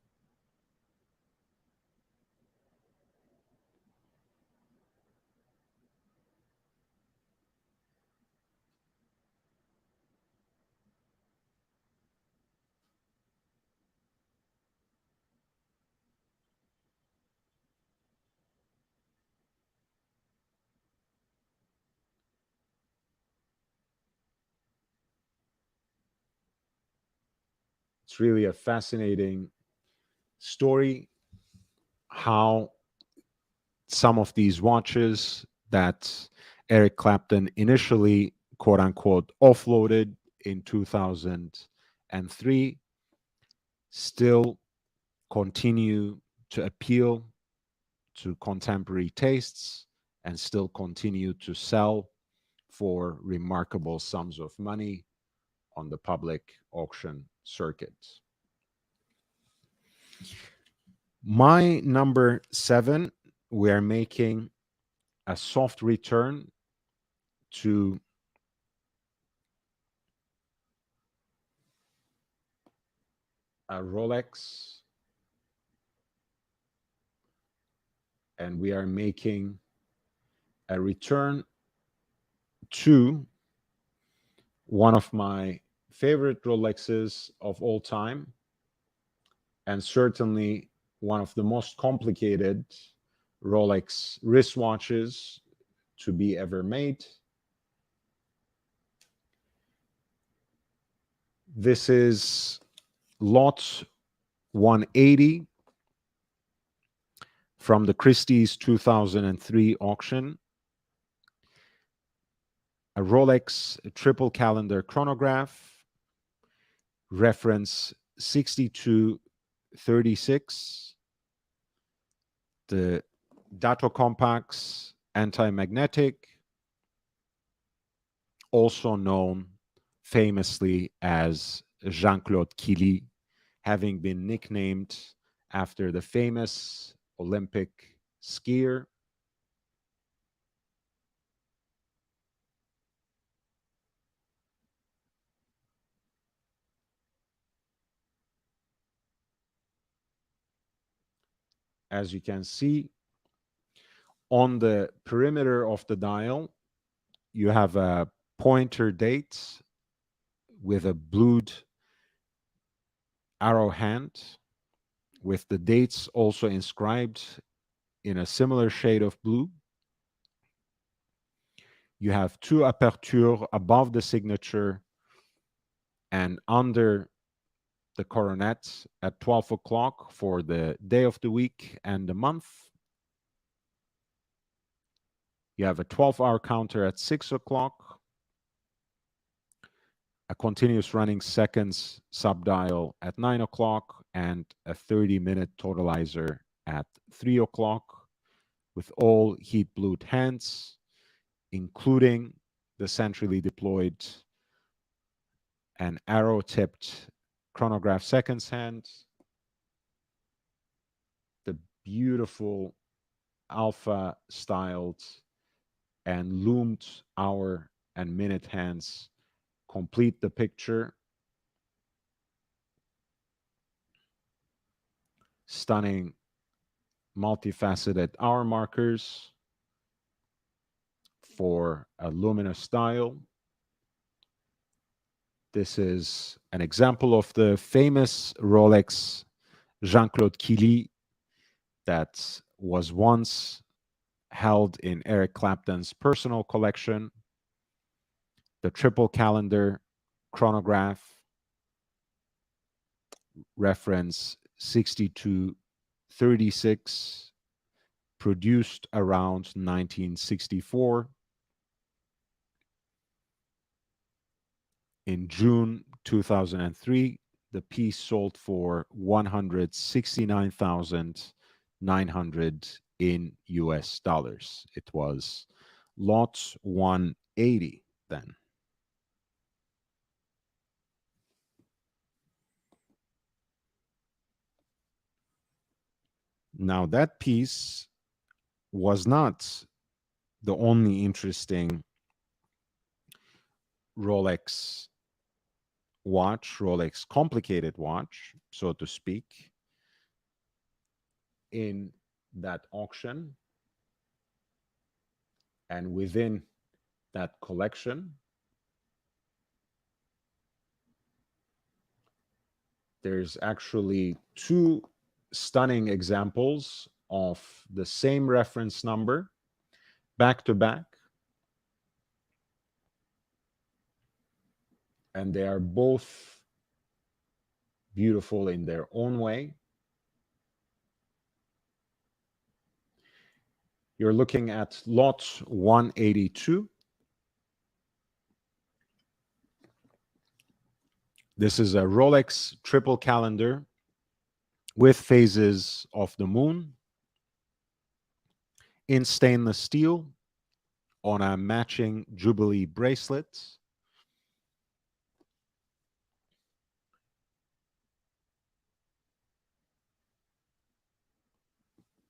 It's really a fascinating story how some of these watches that Eric Clapton initially, quote unquote, offloaded in 2003 still continue to appeal to contemporary tastes and still continue to sell for remarkable sums of money on the public auction circuit. My number 7, we're making a soft return to a Rolex, and we are making a return to one of my favorite Rolexes of all time, and certainly one of the most complicated Rolex wristwatches to be ever made. This is lot 180 From the Christie's 2003 auction, a Rolex triple calendar chronograph, reference 6236, the Dato Compax anti-magnetic, also known famously as Jean-Claude Killy, having been nicknamed after the famous Olympic skier. As you can see, on the perimeter of the dial, you have a pointer date with a blued arrow hand, with the dates also inscribed in a similar shade of blue. You have two apertures above the signature and under the coronet at 12 o'clock for the day of the week and the month. You have a 12-hour counter at 6 o'clock, a continuous running seconds subdial at 9 o'clock, and a 30-minute totalizer at 3 o'clock with all heat blued hands, including the centrally deployed and arrow-tipped chronograph seconds hand, the beautiful alpha-styled and loomed hour and minute hands complete the picture. Stunning multifaceted hour markers for a luminous style. This is an example of the famous Rolex Jean-Claude Killy that was once held in Eric Clapton's personal collection. The triple calendar chronograph, reference 6236, produced around 1964. In June 2003, the piece sold for $169,900 in US dollars. It was lot 180 then. Now, that piece was not the only interesting Rolex watch, Rolex complicated watch, so to speak, in that auction. And within that collection, there's actually two stunning examples of the same reference number back to back. And they are both beautiful in their own way. You're looking at lot 182. This is a Rolex triple calendar with phases of the moon in stainless steel on a matching Jubilee bracelet.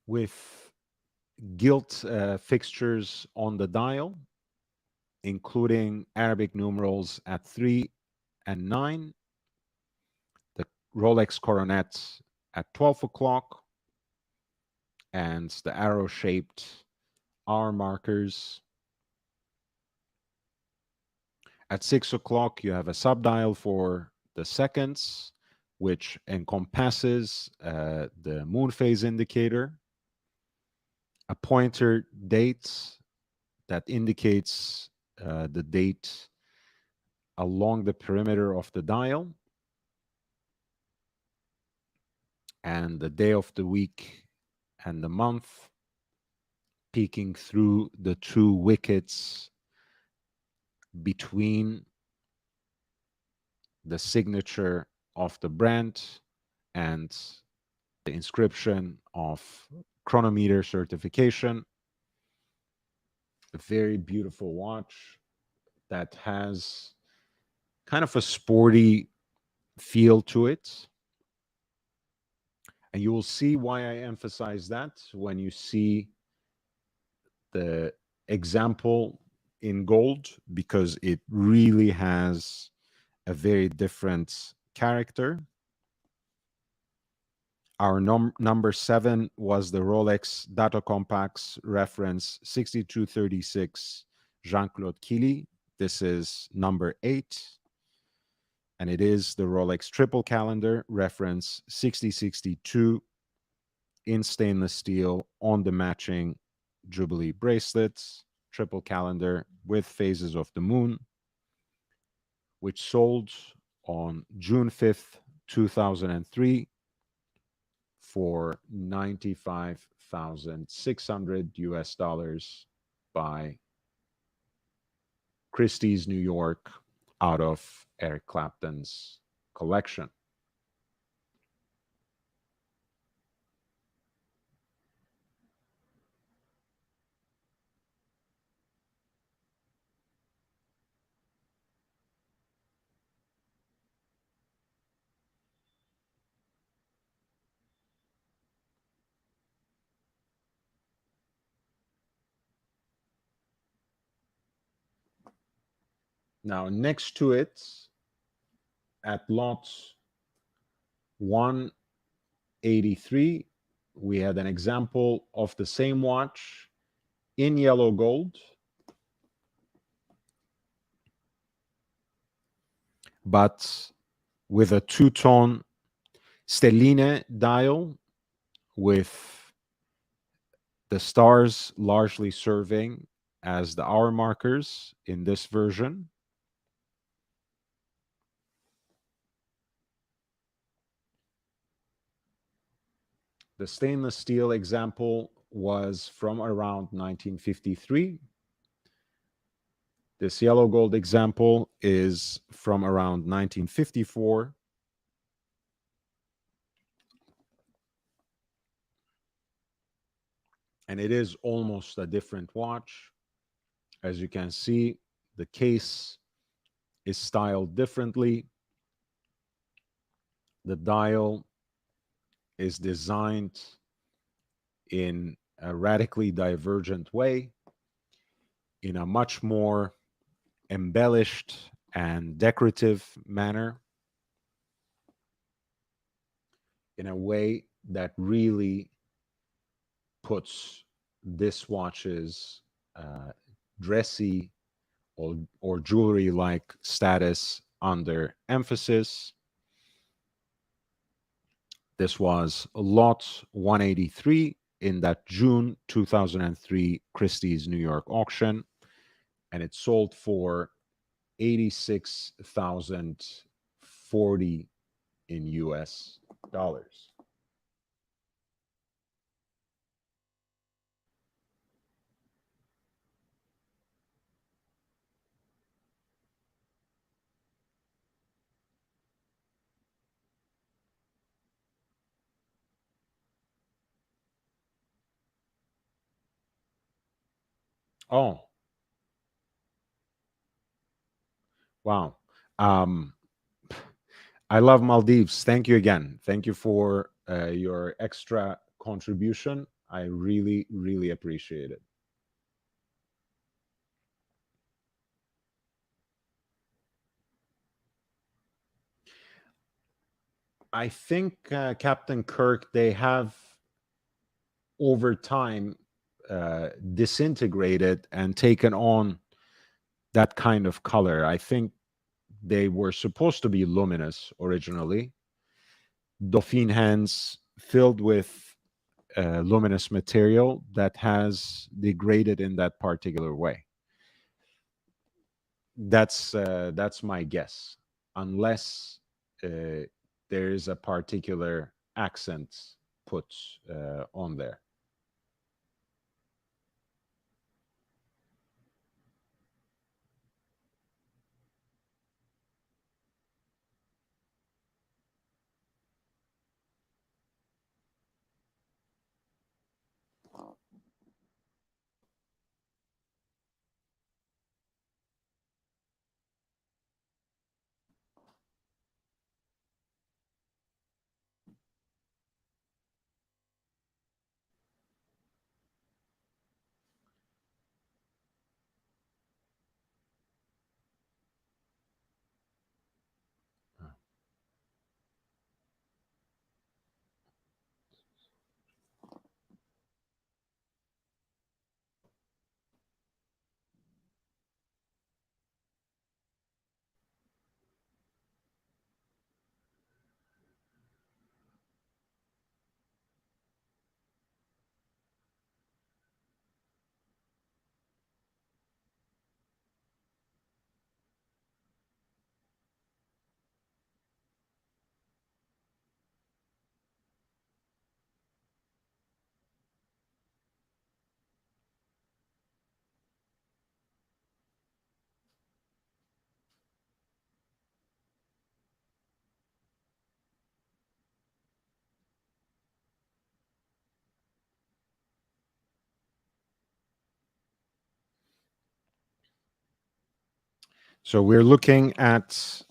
With gilt fixtures on the dial, including Arabic numerals at 3 and 9, the Rolex coronet at 12 o'clock, and the arrow-shaped hour markers. At 6 o'clock, you have a subdial for the seconds, which encompasses the moon phase indicator, a pointer date that indicates the date along the perimeter of the dial, and the day of the week and the month, peeking through the two wickets between the signature of the brand and the inscription of chronometer certification. A very beautiful watch that has kind of a sporty feel to it. And you will see why I emphasize that when you see the example in gold, because it really has a very different character. Our number 7 was the Rolex Dato Compax reference 6236 Jean-Claude Killy. This is number 8. And it is the Rolex Triple Calendar reference 6062 in stainless steel on the matching Jubilee bracelets, triple calendar with phases of the moon, which sold on June 5th, 2003 for 95,600 US dollars by Christie's New York out of Eric Clapton's collection. Now, next to it, at lot 183, we had an example of the same watch in yellow gold, but with a two-tone stelline dial with the stars largely serving as the hour markers in this version. The stainless steel example was from around 1953. This yellow gold example is from around 1954. And it is almost a different watch. As you can see, the case is styled differently. The dial is designed in a radically divergent way, in a much more embellished and decorative manner, in a way that really puts this watch's dressy or jewelry-like status under emphasis. This was lot 183 in that June 2003 Christie's New York auction, and it sold for 86,040 in US dollars. Oh, wow. Um, I love Maldives. Thank you again. Thank you for your extra contribution. I really, really appreciate it. I think Captain Kirk, they have over time disintegrated and taken on that kind of color. I think they were supposed to be luminous originally. Dauphine hands filled with luminous material that has degraded in that particular way. That's my guess, unless there is a particular accent put on there. So we're looking at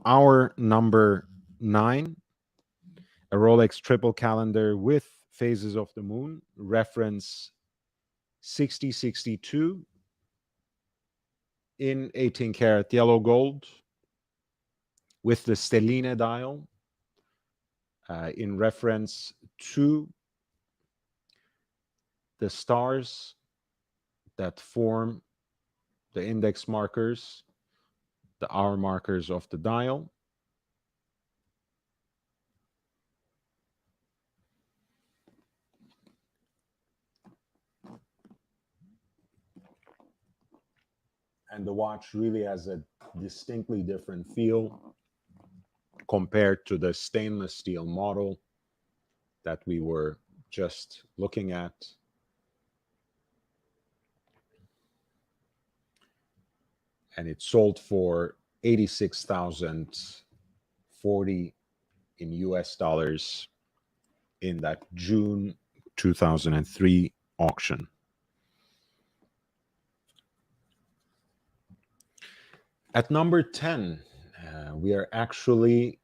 our number 9, a Rolex triple calendar with phases of the moon, reference 6062 in 18 karat yellow gold with the Stelline dial, in reference to the stars that form the index markers, the hour markers of the dial. And the watch really has a distinctly different feel compared to the stainless steel model that we were just looking at. And it sold for 86,040 in US dollars in that June 2003 auction. At number 10, we are actually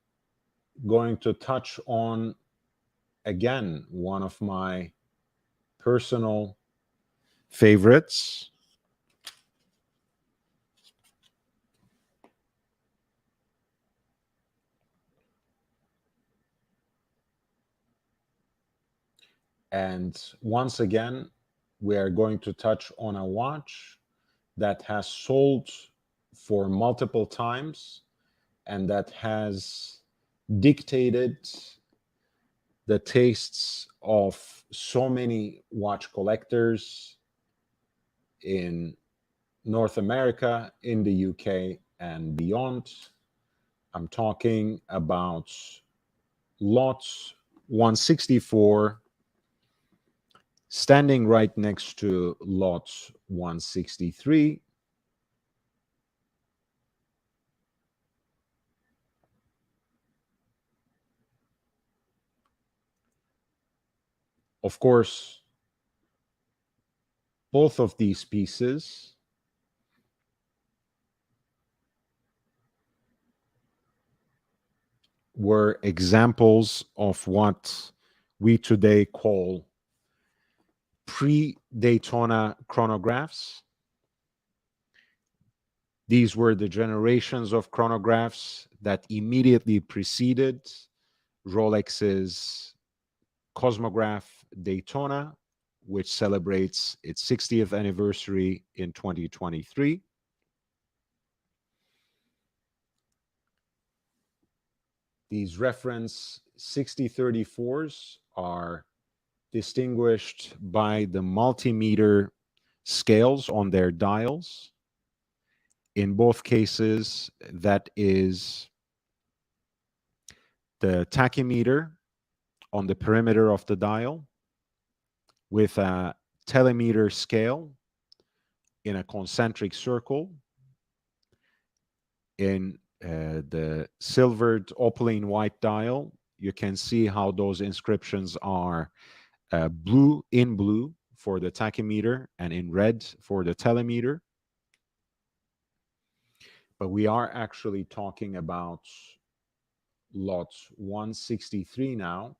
going to touch on, again, one of my personal favorites. And once again, we are going to touch on a watch that has sold for multiple times and that has dictated the tastes of so many watch collectors in North America, in the UK, and beyond. I'm talking about Lot 164, standing right next to Lot 163. Of course, both of these pieces were examples of what we today call pre-Daytona chronographs. These were the generations of chronographs that immediately preceded Rolex's Cosmograph Daytona, which celebrates its 60th anniversary in 2023. These reference 6034s are distinguished by the multimeter scales on their dials. In both cases, that is the tachymeter on the perimeter of the dial with a telemeter scale in a concentric circle. In the silvered opaline white dial, you can see how those inscriptions are blue in blue for the tachymeter and in red for the telemeter. But we are actually talking about lot 163 now.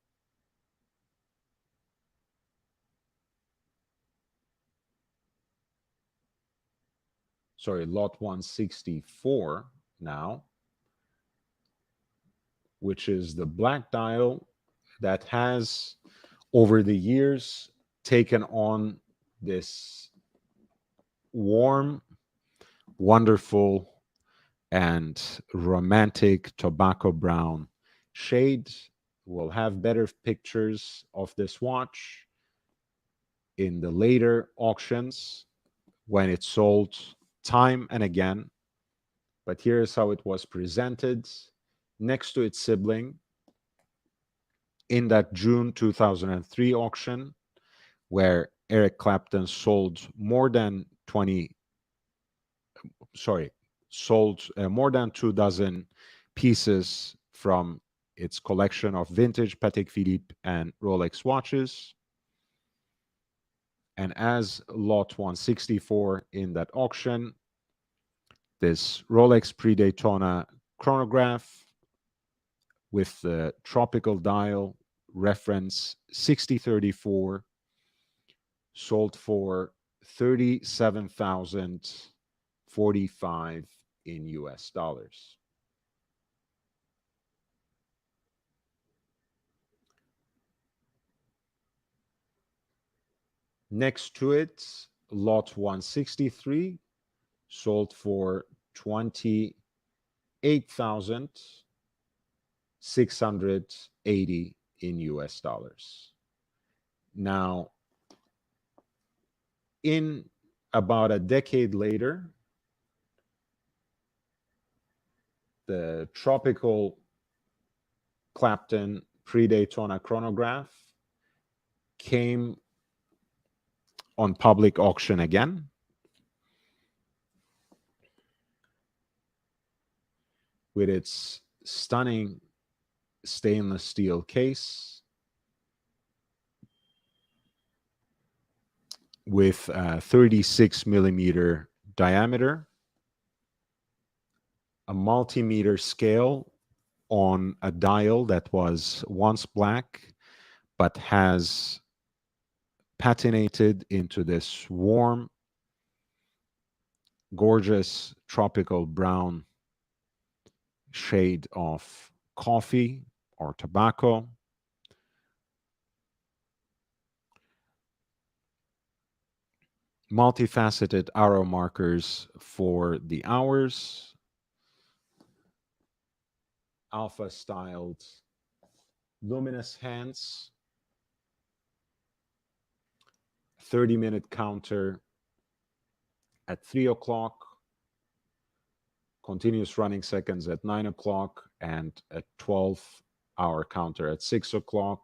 Sorry, lot 164 now, which is the black dial that has, over the years, taken on this warm, wonderful, and romantic tobacco brown shade. We'll have better pictures of this watch in the later auctions when it sold time and again. But here's how it was presented next to its sibling in that June 2003 auction, where Eric Clapton sold more than 2 dozen pieces from its collection of vintage Patek Philippe and Rolex watches. And as lot 164 in that auction, This Rolex pre-Daytona chronograph with the tropical dial, reference 6034, sold for 37,045 in US dollars. Next to it, lot 163, sold for 28,680 in US dollars. Now, in about a decade later, the tropical Clapton pre-Daytona chronograph came on public auction again, with its stunning stainless steel case with a 36 millimeter diameter, a multimeter scale on a dial that was once black but has patinated into this warm, gorgeous tropical brown shade of coffee or tobacco. Multifaceted arrow markers for the hours, alpha styled luminous hands, 30-minute counter at 3 o'clock, continuous running seconds at 9 o'clock, and a 12-hour counter at 6 o'clock,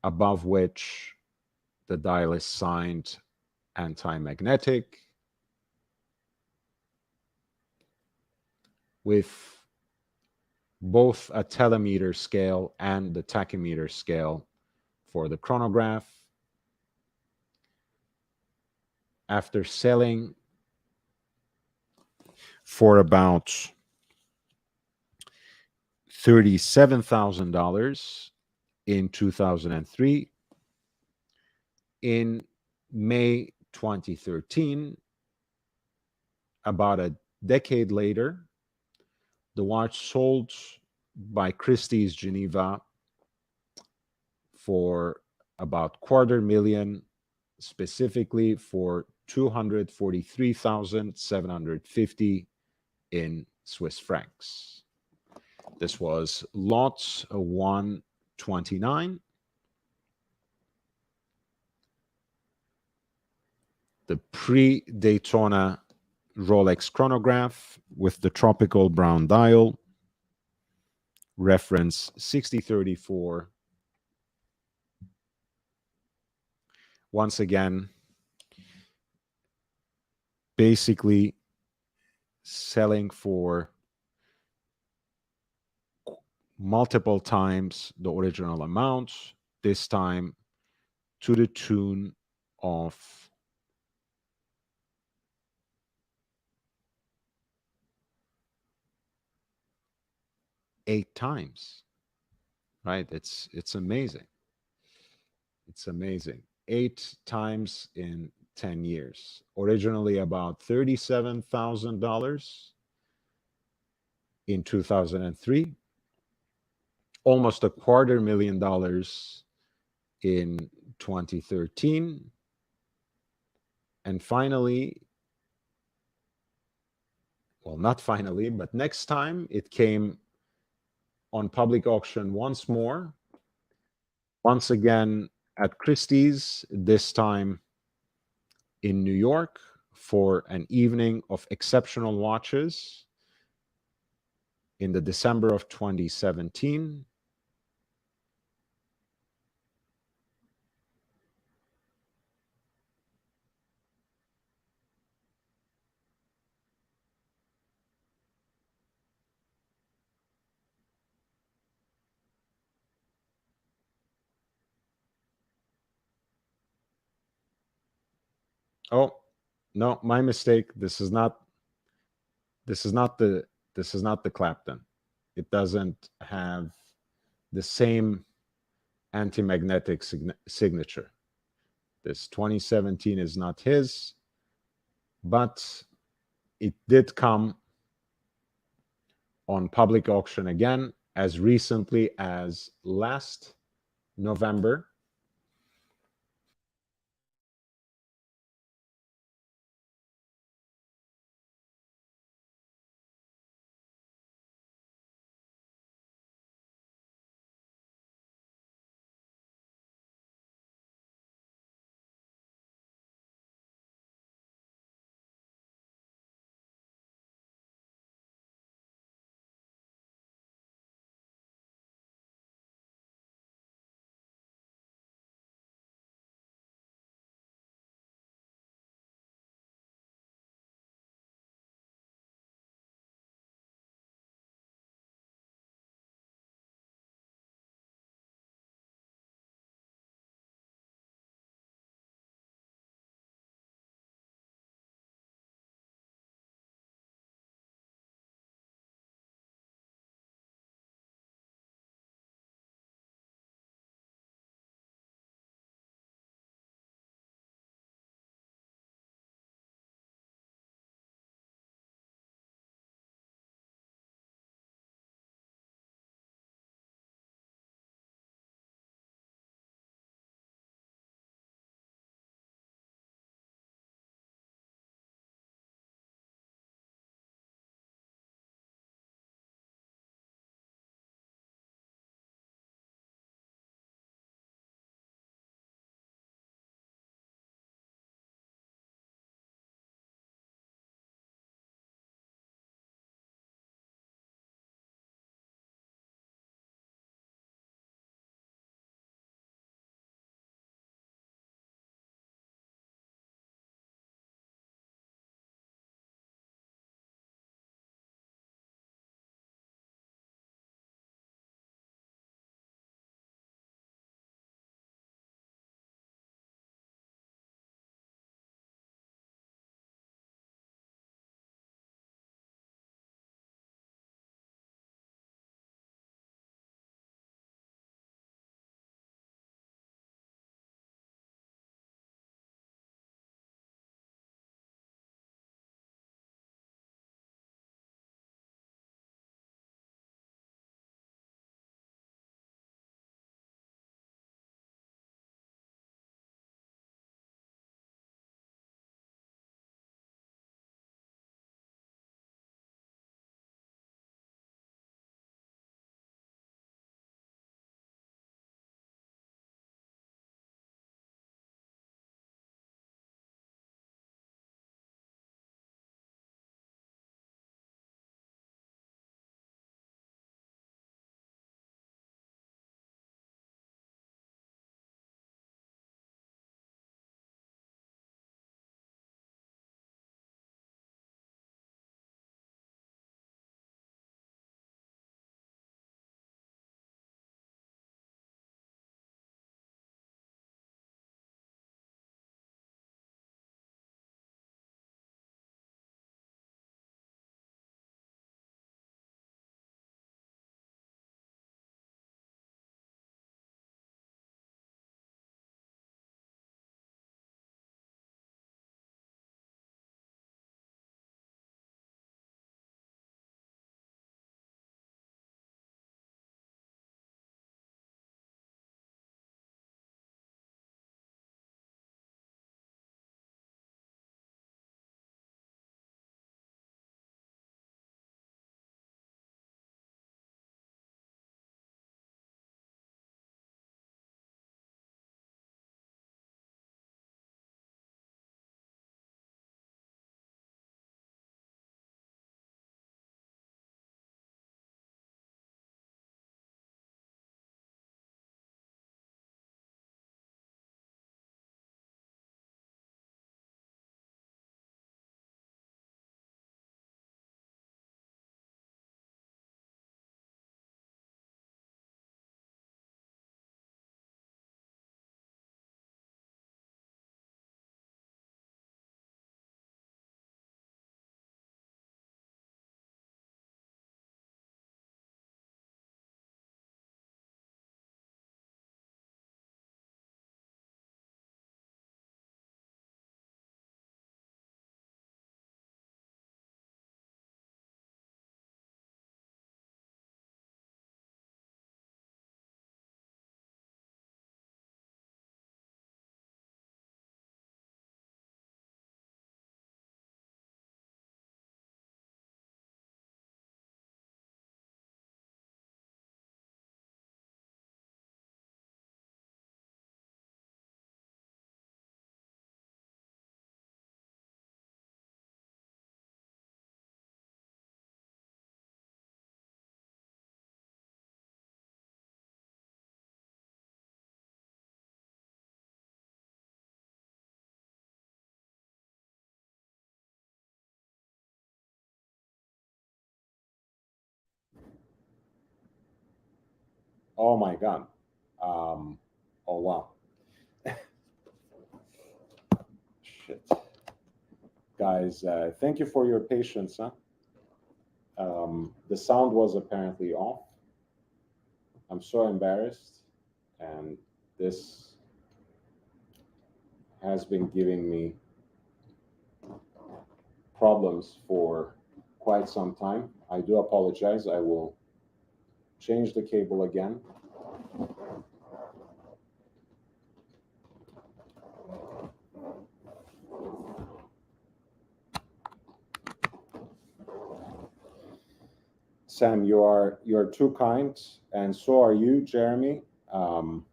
above which the dial is signed anti-magnetic, with both a telemeter scale and the tachymeter scale for the chronograph. After selling for about $37,000 in 2003, in May 2013, about a decade later, the watch sold by Christie's Geneva for about $250,000, specifically for 243,750 in Swiss francs. This was lot 129. The pre-Daytona Rolex chronograph with the tropical brown dial, reference 6034. Once again, basically selling for multiple times the original amount, this time to the tune of eight times, right? It's amazing. It's amazing. 8 times in 10 years. Originally about $37,000 in 2003, almost $250,000 in 2013, and finally, well, not finally, but next time it came on public auction once more, once again at Christie's, this time in New York, for an evening of exceptional watches in the December of 2017. Oh, no, my mistake. This is not This is not the Clapton. It doesn't have the same anti-magnetic signature. This 2017 is not his, but it did come on public auction again as recently as last November. Oh my God. Um, oh wow. Shit. Guys, thank you for your patience. Huh? The sound was apparently off. I'm so embarrassed. And this has been giving me problems for quite some time. I do apologize. I will change the cable again. Sam, you're too kind, and so are you, Jeremy. Um,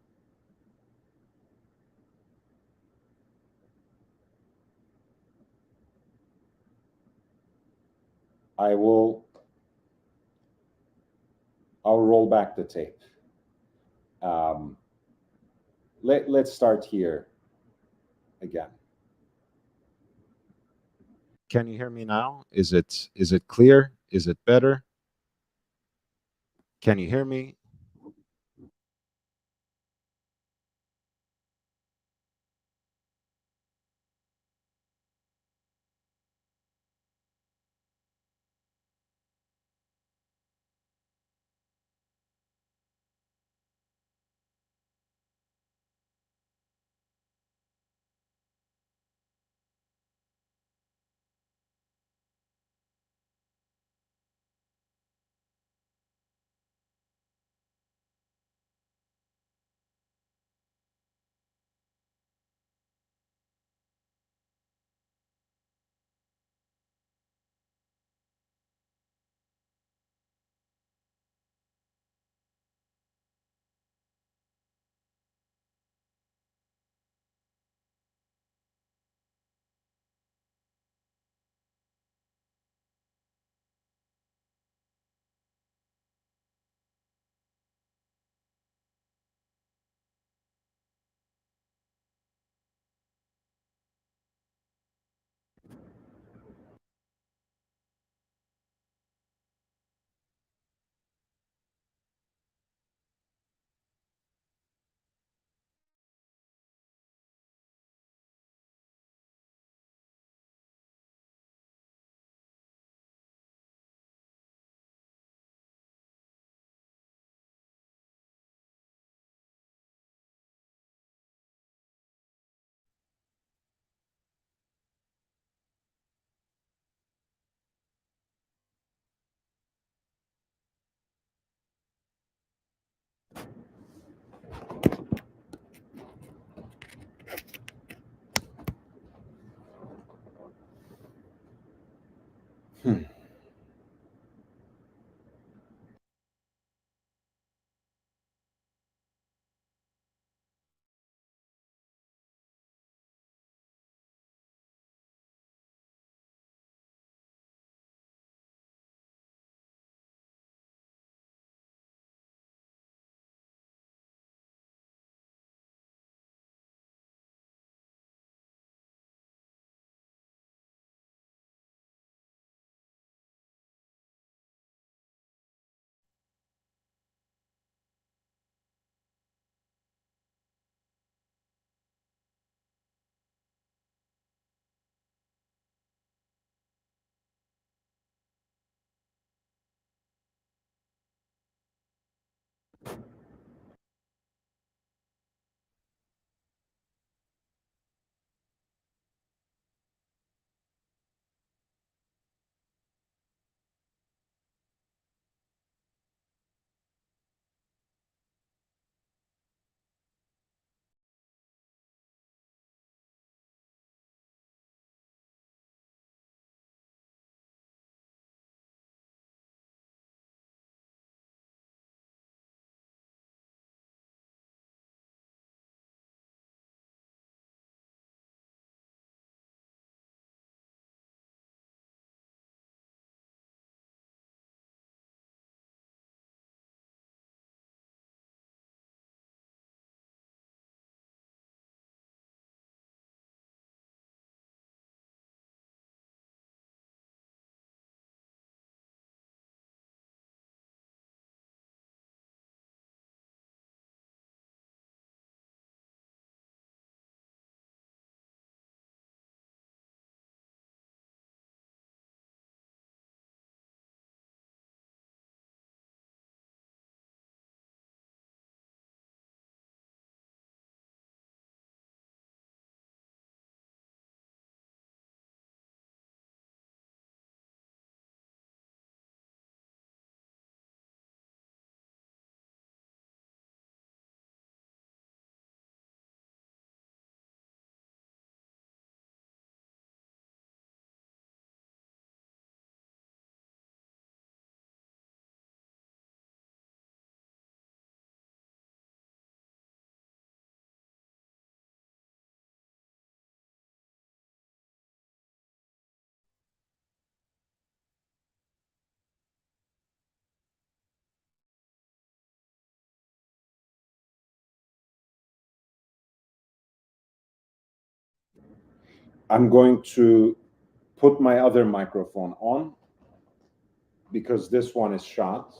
I will. I'll roll back the tape. Um, let's start here again. Can you hear me now? Is it clear? Is it better? Can you hear me? I'm going to put my other microphone on because this one is shot.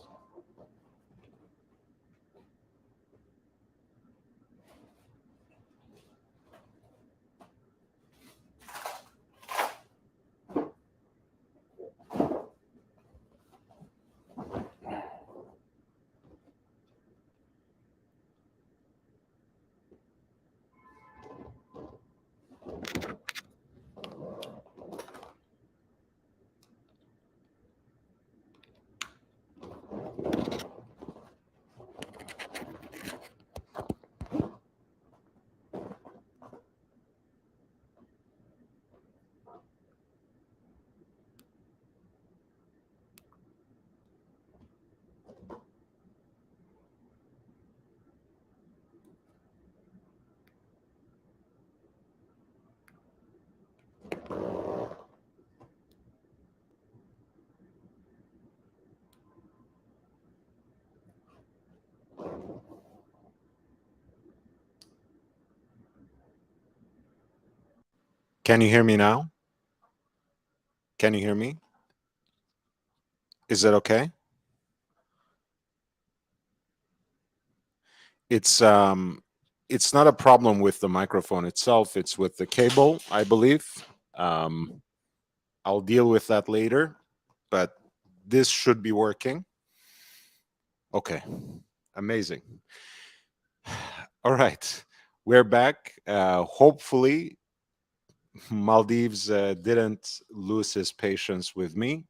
Can you hear me now? Can you hear me? Is that okay? It's um it's not a problem with the microphone itself, it's with the cable, I believe. Um I'll deal with that later, but this should be working. Okay. Amazing. All right. We're back. Hopefully Maldives didn't lose his patience with me,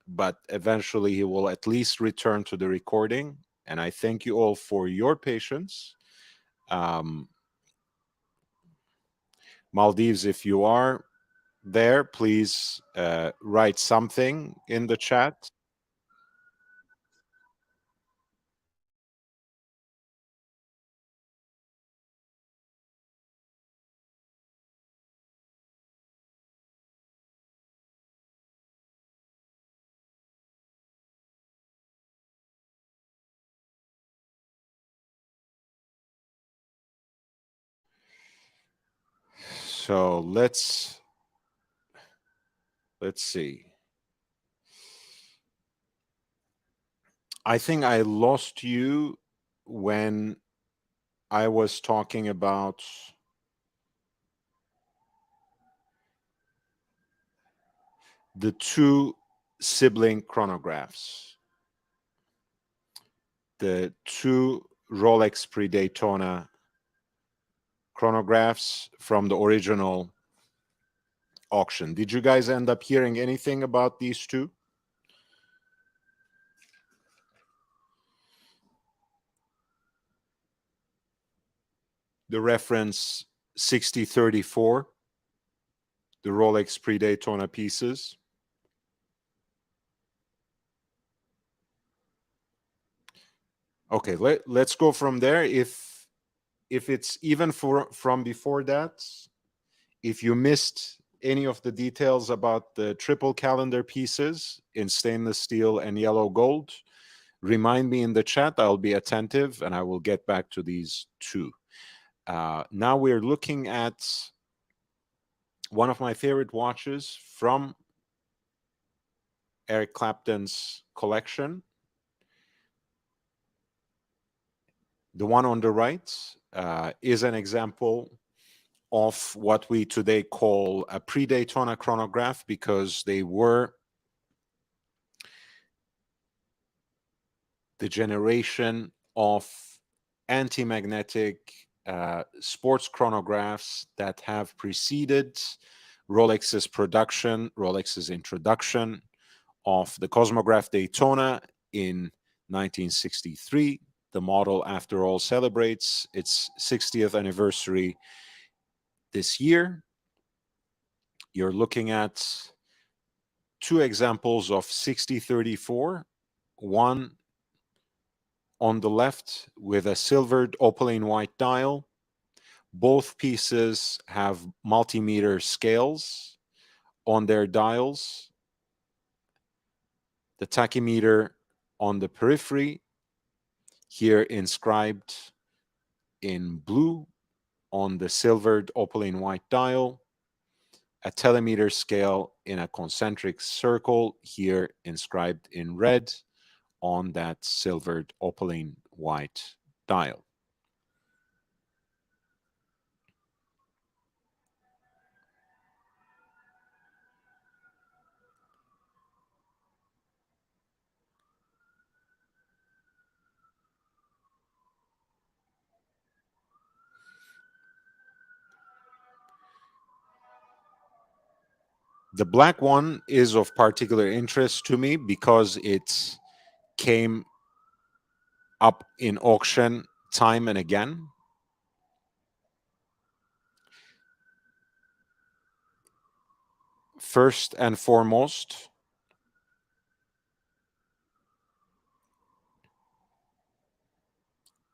but eventually he will at least return to the recording. And I thank you all for your patience. Um, Maldives, if you are there, please write something in the chat. So let's see. I think I lost you when I was talking about the two sibling chronographs, the two Rolex pre-Daytona chronographs from the original auction. Did you guys end up hearing anything about these two? The reference 6034, the Rolex pre-Daytona pieces. Okay, let's go from there. If it's even from before that, if you missed any of the details about the triple calendar pieces in stainless steel and yellow gold, remind me in the chat. I'll be attentive and I will get back to these two. Now we're looking at one of my favorite watches from Eric Clapton's collection. The one on the right is an example of what we today call a pre-Daytona chronograph, because they were the generation of anti-magnetic sports chronographs that have preceded Rolex's introduction of the Cosmograph Daytona in 1963. The model, after all, celebrates its 60th anniversary this year. You're looking at two examples of 6034, one on the left with a silvered opaline white dial. Both pieces have multimeter scales on their dials. The tachymeter on the periphery, here inscribed in blue on the silvered opaline white dial. a telemeter scale in a concentric circle, here inscribed in red on that silvered opaline white dial. The black one is of particular interest to me because it came up in auction time and again. First and foremost,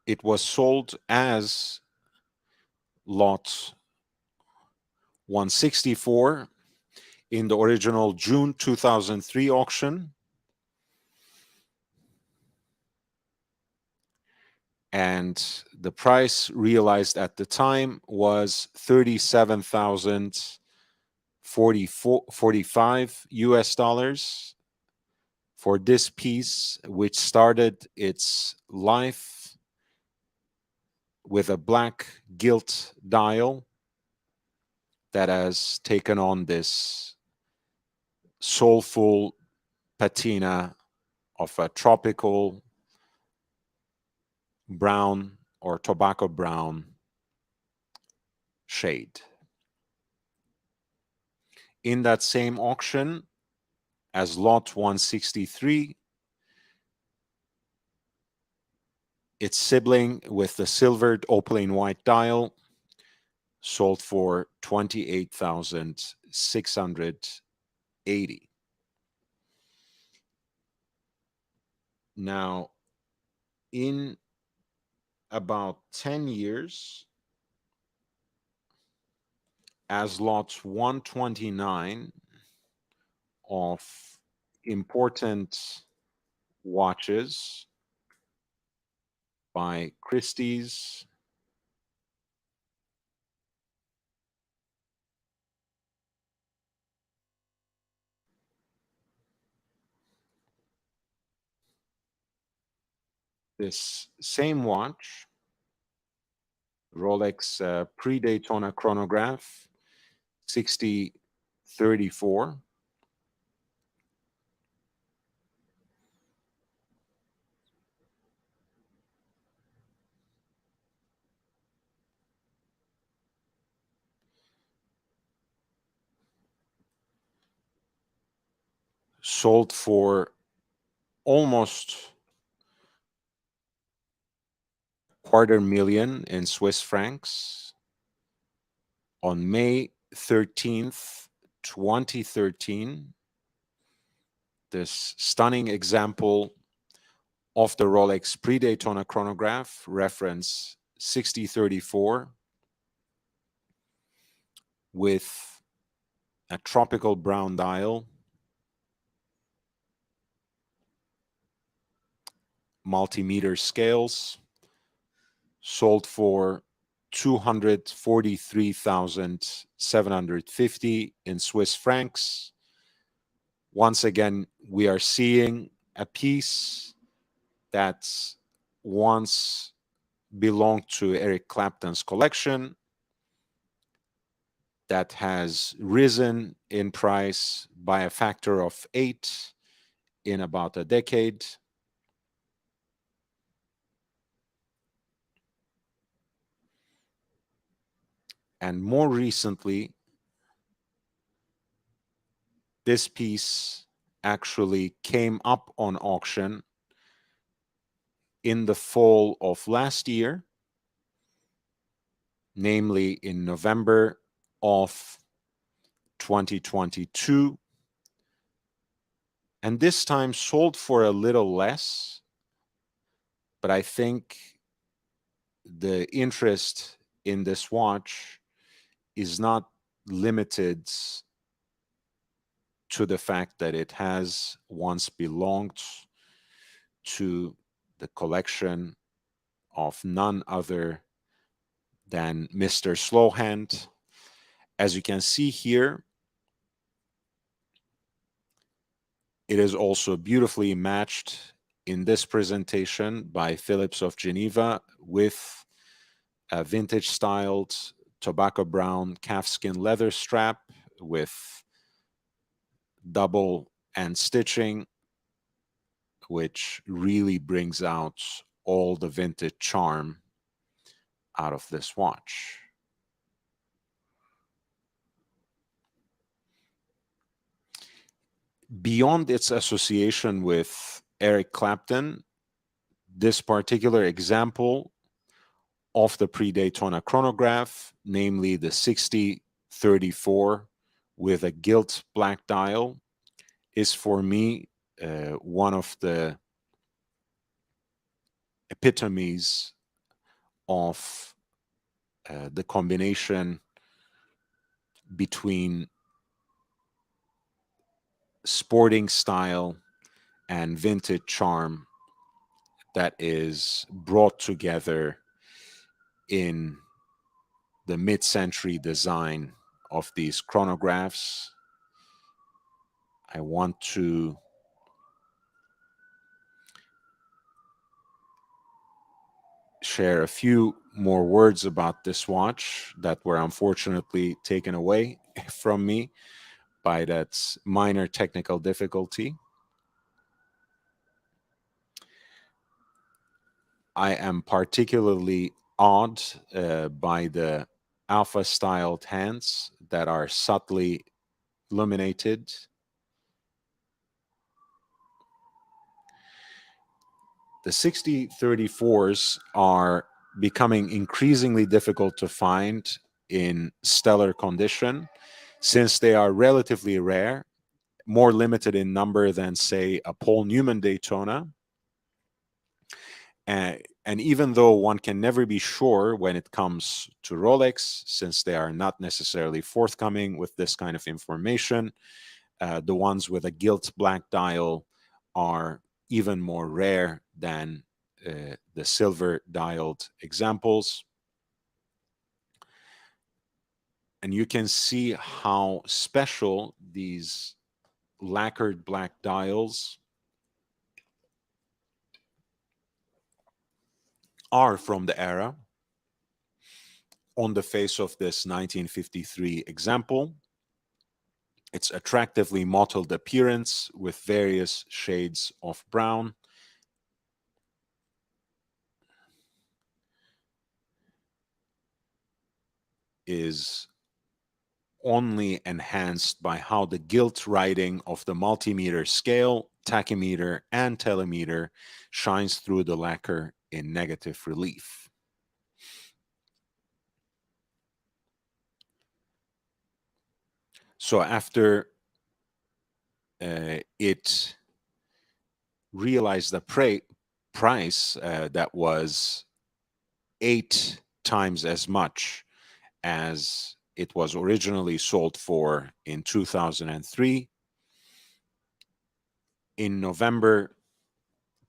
it was sold as lot 164 in the original June 2003 auction. And the price realized at the time was 37,045 US dollars for this piece, which started its life with a black gilt dial that has taken on this soulful patina of a tropical brown or tobacco brown shade. In that same auction, as lot 163, its sibling with the silvered opaline white dial sold for 28,680. Now, in about 10 years, as lot 129 of important watches by Christie's, this same watch, Rolex pre-Daytona chronograph 6034, sold for almost $250,000 in Swiss francs on May 13th, 2013. This stunning example of the Rolex pre-Daytona chronograph, reference 6034, with a tropical brown dial, multimeter scales, sold for 243,750 in Swiss francs. Once again, we are seeing a piece that once belonged to Eric Clapton's collection that has risen in price by a factor of 8 in about a decade. And more recently, this piece actually came up on auction in the fall of last year, namely in November of 2022. And this time sold for a little less, but I think the interest in this watch is not limited to the fact that it has once belonged to the collection of none other than Mr. Slowhand. As you can see here, It is also beautifully matched in this presentation by Phillips of Geneva with a vintage styled tobacco brown calfskin leather strap with double end stitching, which really brings out all the vintage charm out of this watch. Beyond its association with Eric Clapton, this particular example of the pre-Daytona chronograph, namely the 6034 with a gilt black dial, is for me one of the epitomes of the combination between sporting style and vintage charm that is brought together in the mid-century design of these chronographs. I want to share a few more words about this watch that were unfortunately taken away from me by that minor technical difficulty. I am particularly awed by the alpha styled hands that are subtly illuminated. The 6034s are becoming increasingly difficult to find in stellar condition since they are relatively rare, more limited in number than, say, a Paul Newman Daytona. And even though one can never be sure when it comes to Rolex, since they are not necessarily forthcoming with this kind of information, the ones with a gilt black dial are even more rare than the silver dialed examples. And you can see how special these lacquered black dials are from the era on the face of this 1953 example. Its attractively mottled appearance with various shades of brown is only enhanced by how the gilt writing of the multimeter scale, tachymeter, and telemeter shines through the lacquer in negative relief. So after it realized the price that was 8 times as much as it was originally sold for in 2003, in November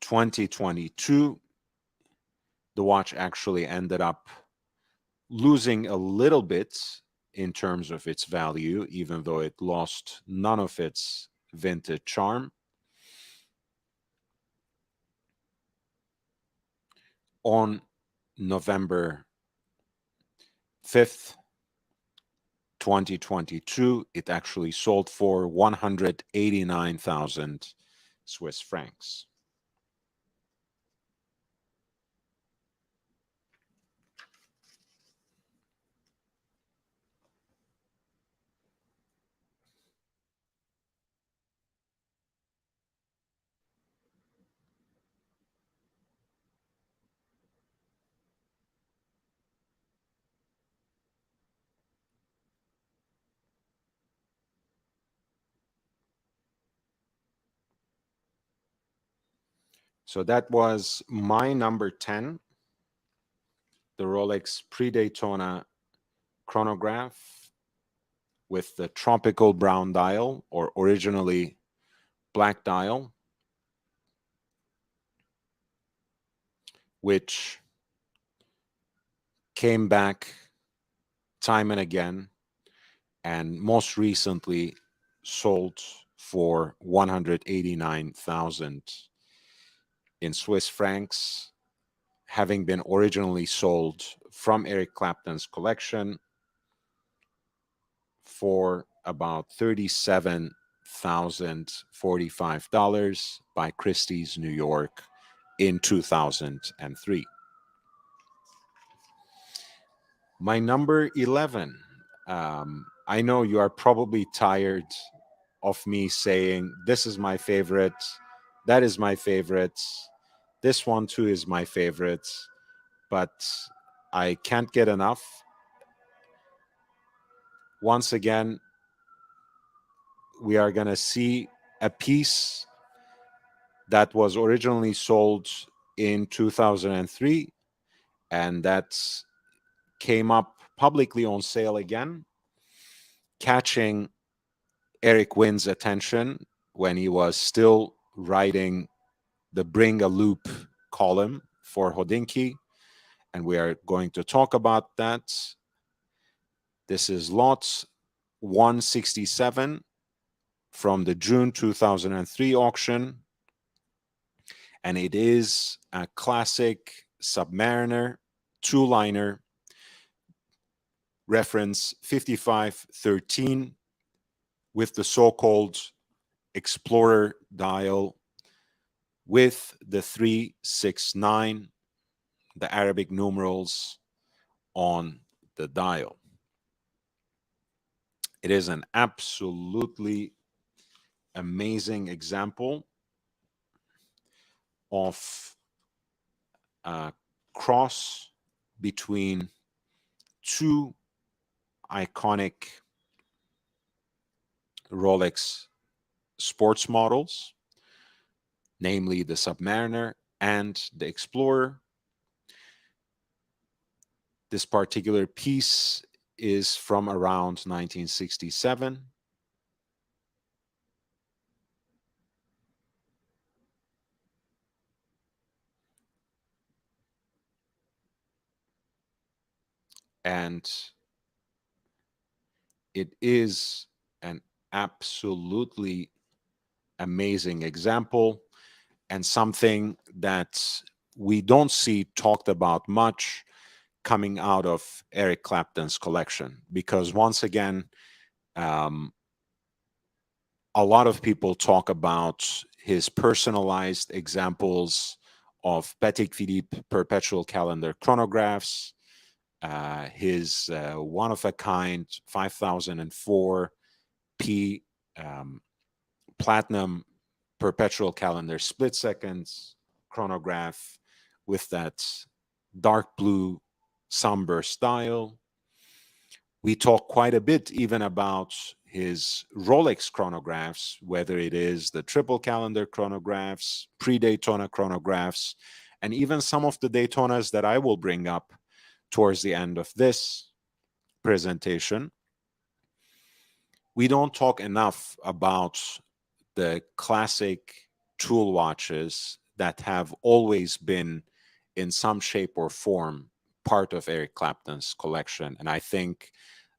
2022, the watch actually ended up losing a little bit in terms of its value, even though it lost none of its vintage charm. On November 5th, 2022, it actually sold for 189,000 Swiss francs. So that was my number 10, the Rolex pre-Daytona chronograph with the tropical brown dial, or originally black dial, which came back time and again, and most recently sold for 189,000 in Swiss francs, having been originally sold from Eric Clapton's collection for about $37,045 by Christie's New York in 2003. My number 11. I know you are probably tired of me saying, this is my favorite, that is my favorite, this one too is my favorite, but I can't get enough. Once again, we are going to see a piece that was originally sold in 2003 and that came up publicly on sale again, catching Eric Wynn's attention when he was still writing the Bring a Loop column for Hodinkee, and we are going to talk about that. This is lot 167 from the June 2003 auction, and it is a classic Submariner two-liner, reference 5513, with the so-called Explorer dial with the 369, the Arabic numerals on the dial. It is an absolutely amazing example of a cross between two iconic Rolex sports models, namely the Submariner and the Explorer. This particular piece is from around 1967. And it is an absolutely amazing example and something that we don't see talked about much coming out of Eric Clapton's collection, because once again, a lot of people talk about his personalized examples of Patek Philippe perpetual calendar chronographs, his one-of-a-kind 5004 P platinum perpetual calendar split seconds chronograph with that dark blue sunburst dial. We talk quite a bit even about his Rolex chronographs, whether it is the triple calendar chronographs, pre-Daytona chronographs, and even some of the Daytonas that I will bring up towards the end of this presentation. We don't talk enough about the classic tool watches that have always been, in some shape or form, part of Eric Clapton's collection. And I think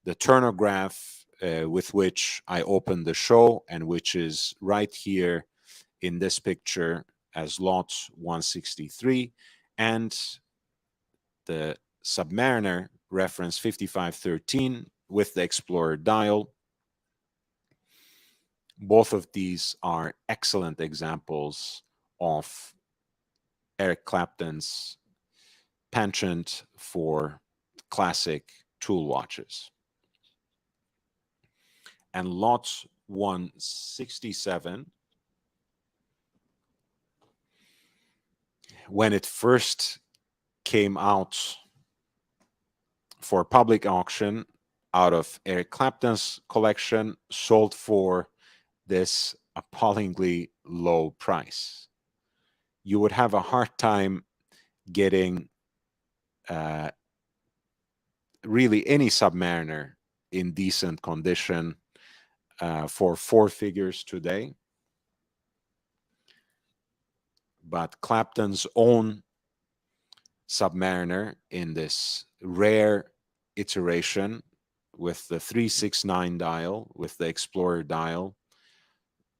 the Turnograph with which I opened the show, and which is right here in this picture as lot 163, and the Submariner reference 5513 with the Explorer dial. Both of these are excellent examples of Eric Clapton's penchant for classic tool watches. And lot 167, when it first came out for public auction out of Eric Clapton's collection, sold for this appallingly low price. You would have a hard time getting really any Submariner in decent condition for 4 figures today. But Clapton's own Submariner in this rare iteration with the 369 dial, with the Explorer dial,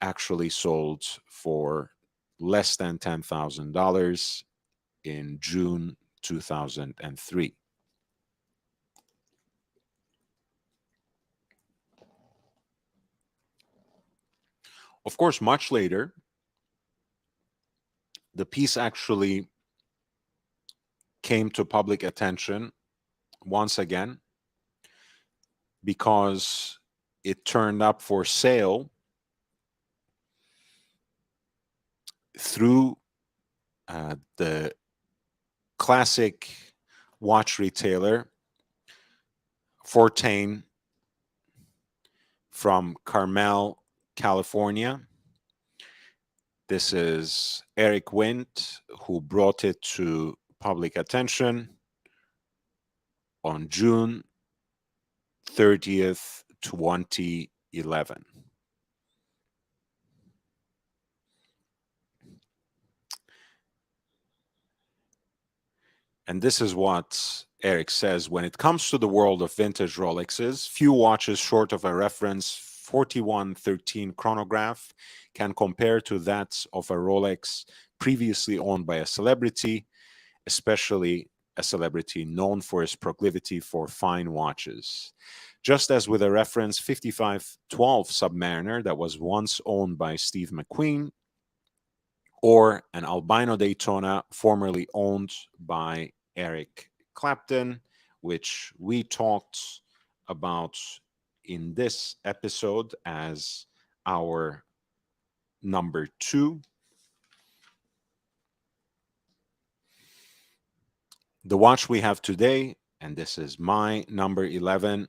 actually sold for less than $10,000 in June 2003. Of course, much later, the piece actually came to public attention once again because it turned up for sale through the classic watch retailer Fortane from Carmel, California. This is Eric Wendt, who brought it to public attention on June 30th, 2011. And this is what Eric says: when it comes to the world of vintage Rolexes, few watches short of a reference 4113 chronograph can compare to that of a Rolex previously owned by a celebrity, especially a celebrity known for his proclivity for fine watches. Just as with a reference 5512 Submariner that was once owned by Steve McQueen, or an albino Daytona formerly owned by Eric Clapton, which we talked about in this episode as our number 2. The watch we have today, and this is my number 11,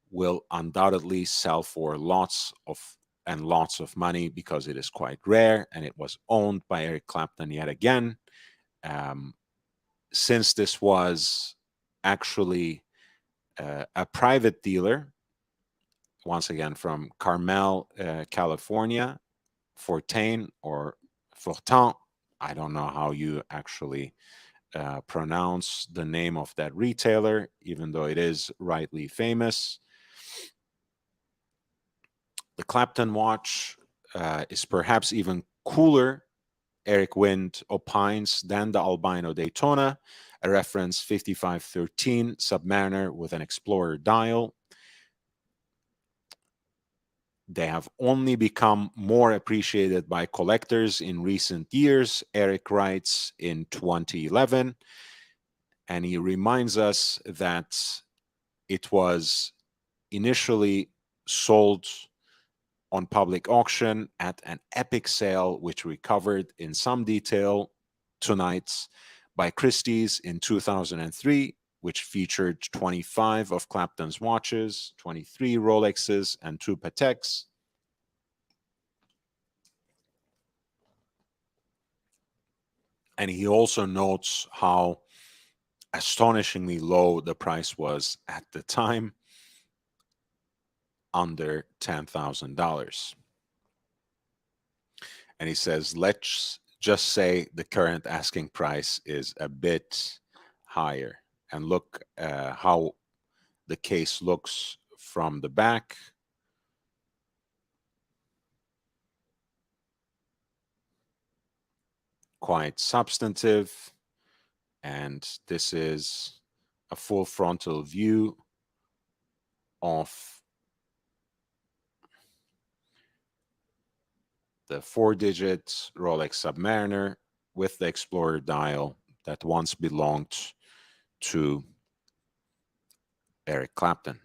will undoubtedly sell for lots of money because it is quite rare and it was owned by Eric Clapton yet again. Since this was actually a private dealer, once again from Carmel, California, Fortane or Fortin, I don't know how you actually pronounce the name of that retailer, even though it is rightly famous. The Clapton watch is perhaps even cooler, Eric Wendt opines, than the albino Daytona, a reference 5513 Submariner with an Explorer dial. They have only become more appreciated by collectors in recent years, Eric writes in 2011. And he reminds us that it was initially sold on public auction at an epic sale, which we covered in some detail tonight, by Christie's in 2003, which featured 25 of Clapton's watches, 23 Rolexes, and 2 Pateks. And he also notes how astonishingly low the price was at the time, under $10,000. And he says, let's just say the current asking price is a bit higher. And look how the case looks from the back. Quite substantive. And this is a full frontal view of the 4-digit Rolex Submariner with the Explorer dial that once belonged to Eric Clapton.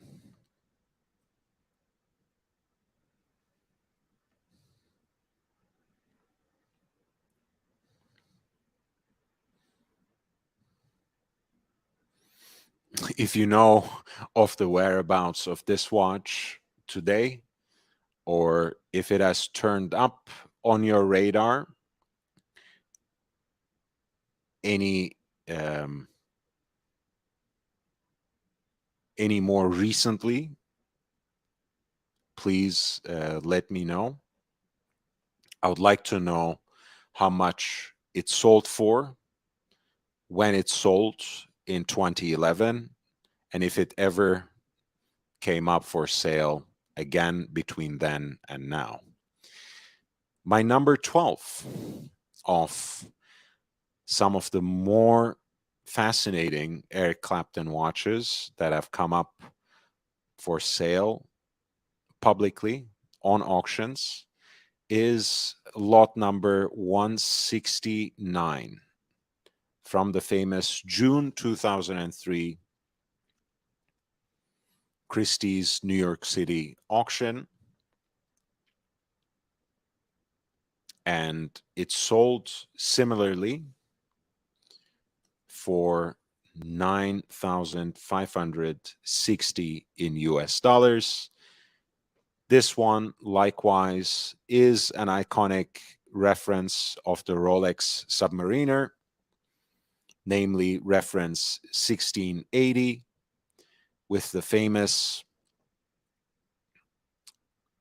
If you know of the whereabouts of this watch today, or if it has turned up on your radar any more recently, please let me know. I would like to know how much it sold for, when it sold in 2011, and if it ever came up for sale again between then and now. My number 12 of some of the more fascinating Eric Clapton watches that have come up for sale publicly on auctions is lot number 169 from the famous June 2003 Christie's New York City auction. And it sold similarly for 9,560 in US dollars. This one, likewise, is an iconic reference of the Rolex Submariner, namely reference 1680, with the famous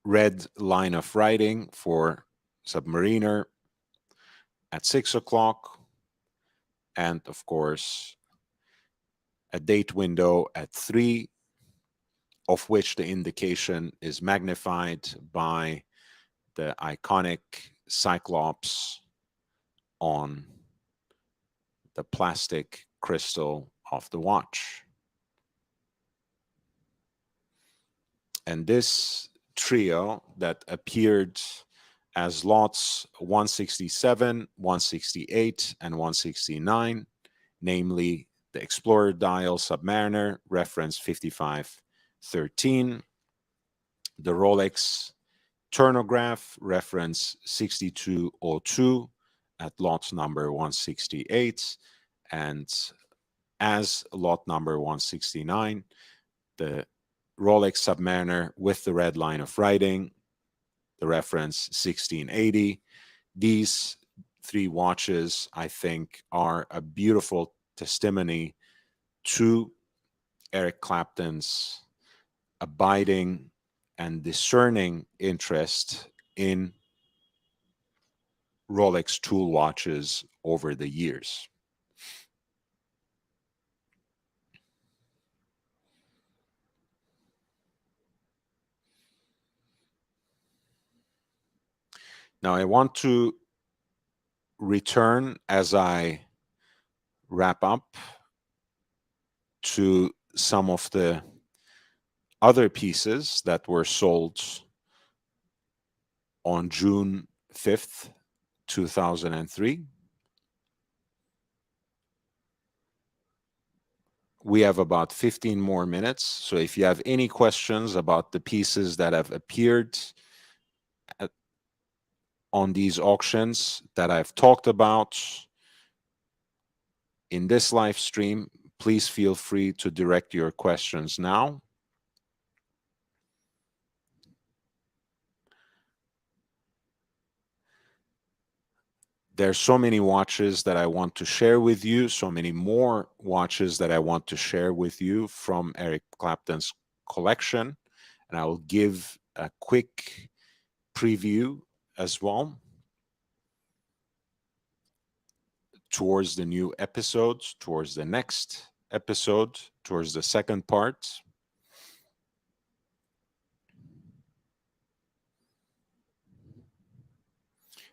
red line of writing for Submariner at 6 o'clock, and of course, a date window at 3, of which the indication is magnified by the iconic Cyclops on the plastic crystal of the watch. And this trio that appeared as lots 167, 168, and 169, namely the Explorer Dial Submariner, reference 5513, the Rolex Turnograph, reference 6202 at lot number 168, and as lot number 169, the Rolex Submariner with the red line of writing, the reference 1680. These three watches, I think, are a beautiful testimony to Eric Clapton's abiding and discerning interest in Rolex tool watches over the years. Now, I want to return as I wrap up to some of the other pieces that were sold on June 5th, 2003. We have about 15 more minutes. So if you have any questions about the pieces that have appeared on these auctions that I've talked about in this live stream, please feel free to direct your questions now. There's so many watches that I want to share with you, so many more watches that I want to share with you from Eric Clapton's collection. And I will give a quick preview as well towards the new episodes, towards the next episode, towards the second part.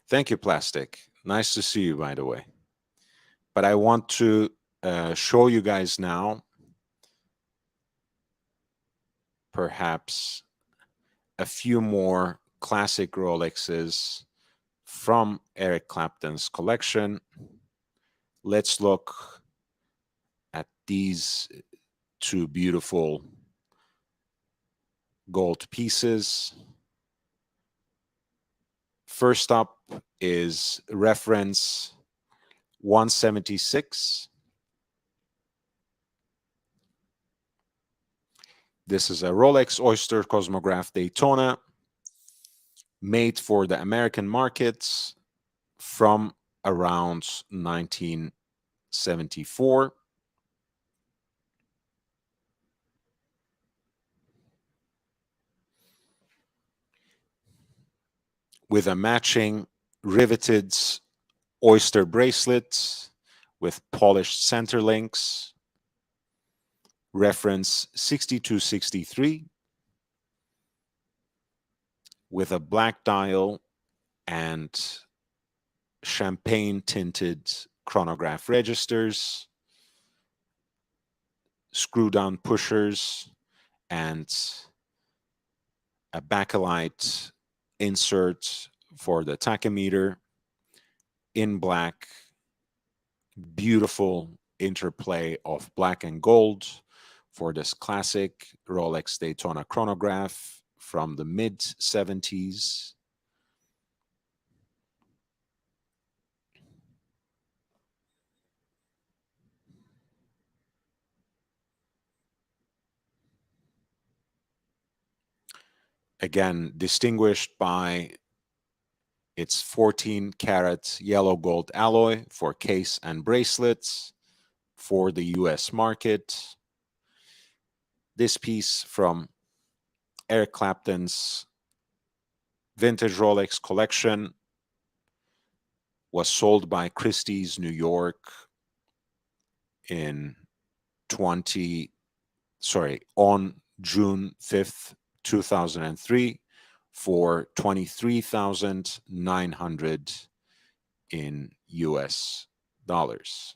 Thank you, Plastic. Nice to see you, by the way. But I want to show you guys now perhaps a few more classic Rolexes from Eric Clapton's collection. Let's look at these two beautiful gold pieces. First up is reference 176. This is a Rolex Oyster Cosmograph Daytona made for the American markets from around 1974. With a matching riveted oyster bracelet with polished center links, reference 6263, with a black dial and champagne tinted chronograph registers, screw down pushers, and a bakelite insert for the tachymeter in black. Beautiful interplay of black and gold for this classic Rolex Daytona chronograph from the mid 70s. Again, distinguished by its 14 karat yellow gold alloy for case and bracelets for the US market. This piece from Eric Clapton's vintage Rolex collection was sold by Christie's New York in on June 5th, 2003 for $23,900 in US dollars.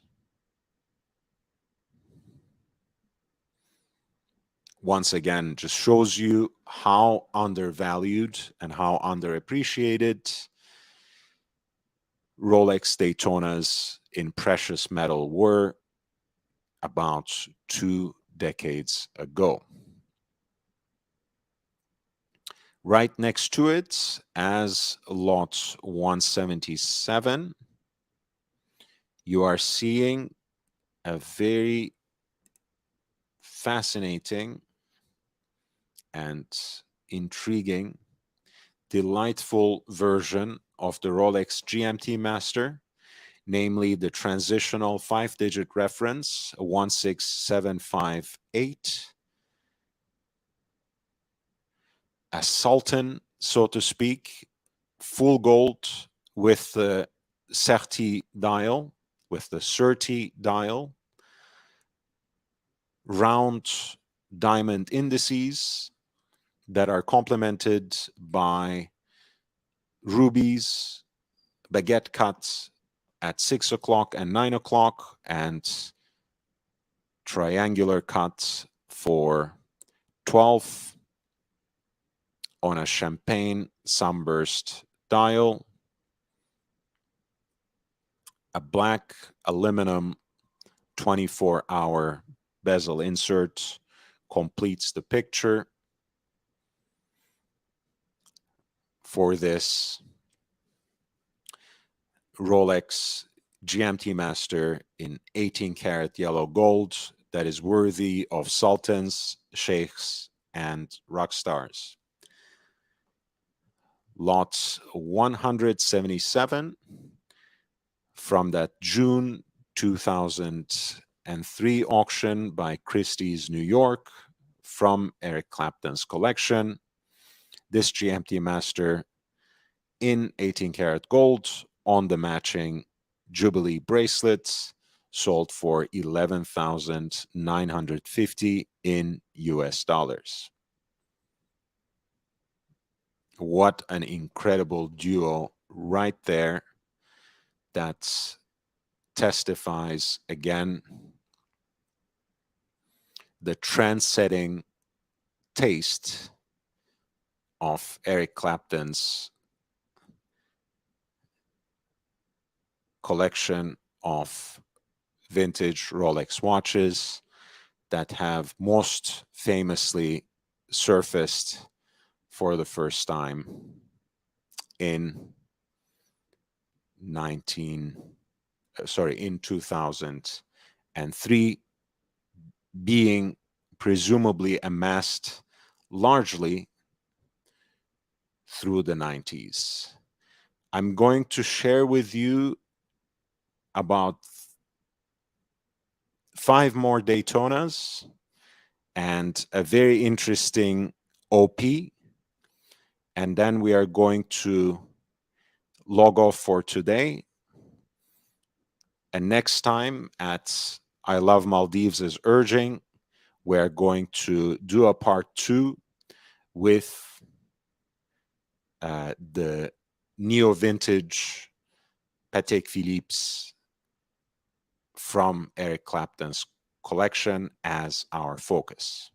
Once again, just shows you how undervalued and how underappreciated Rolex Daytonas in precious metal were about 2 decades ago. Right next to it, as lot 177, you are seeing a very fascinating and intriguing, delightful version of the Rolex GMT Master, namely the transitional 5-digit reference 16758, a Sultan, so to speak, full gold with the Certi dial, with the Certi dial, round diamond indices that are complemented by rubies, baguette cuts at 6 o'clock and 9 o'clock, and triangular cuts for 12 on a champagne sunburst dial. A black aluminum 24-hour bezel insert completes the picture for this Rolex GMT Master in 18 karat yellow gold that is worthy of sultans, sheikhs, and rock stars. Lot 177 from that June 2003 auction by Christie's New York from Eric Clapton's collection. This GMT Master in 18 karat gold on the matching Jubilee bracelets sold for $11,950 in US dollars. What an incredible duo right there. That testifies again the trend-setting taste of Eric Clapton's collection of vintage Rolex watches that have most famously surfaced for the first time in 2003, being presumably amassed largely through the 90s. I'm going to share with you about 5 more Daytonas and a very interesting OP. And then we are going to log off for today. And next time at I Love Maldives' urging, we're going to do a part 2 with the neo-vintage Patek Philippe's from Eric Clapton's collection as our focus.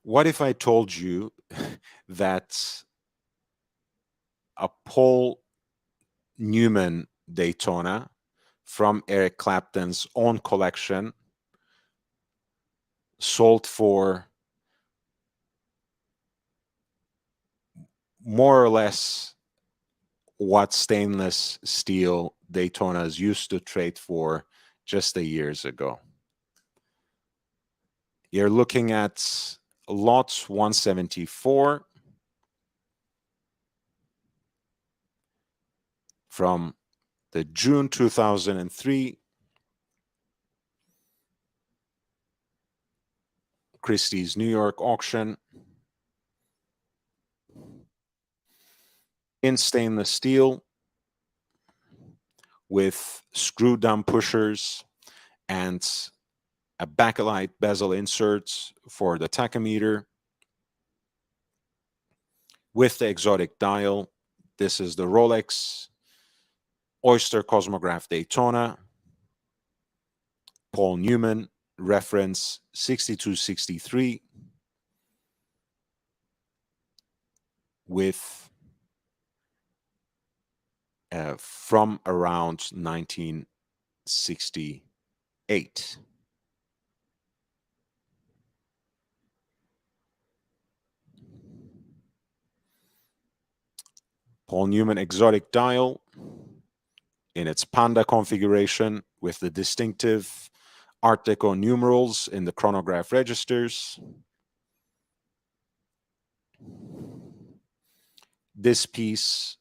What if I told you that a Paul Newman Daytona from Eric Clapton's own collection sold for more or less what stainless steel Daytonas used to trade for just a years ago? You're looking at lot 174 from the June 2003 Christie's New York auction in stainless steel with screw down pushers and a bakelite bezel insert for the tachometer with the exotic dial. This is the Rolex Oyster Cosmograph Daytona, Paul Newman, reference 6263, with from around 1968. Paul Newman exotic dial in its panda configuration with the distinctive Art Deco numerals in the chronograph registers. This piece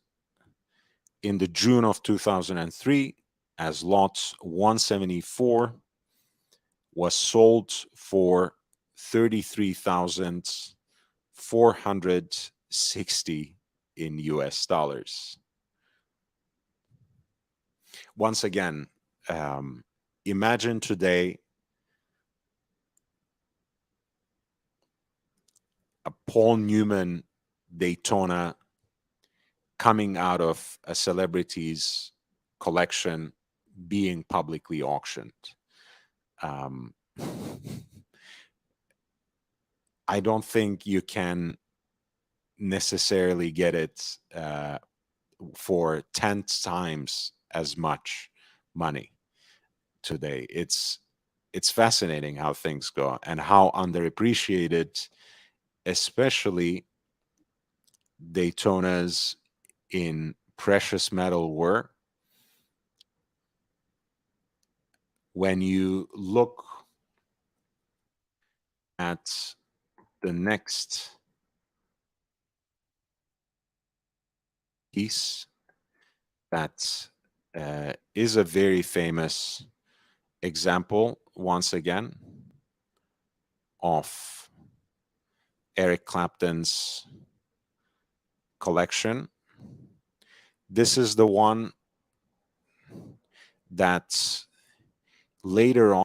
in the June of 2003 as lot 174 was sold for 33,460 in US dollars. Once again, imagine today a Paul Newman Daytona coming out of a celebrity's collection being publicly auctioned. I don't think you can necessarily get it for 10 times as much money today. It's fascinating how things go and how underappreciated, especially Daytonas in precious metal were. When you look at the next piece, that is a very famous example, once again, of Eric Clapton's collection. This is the one that later on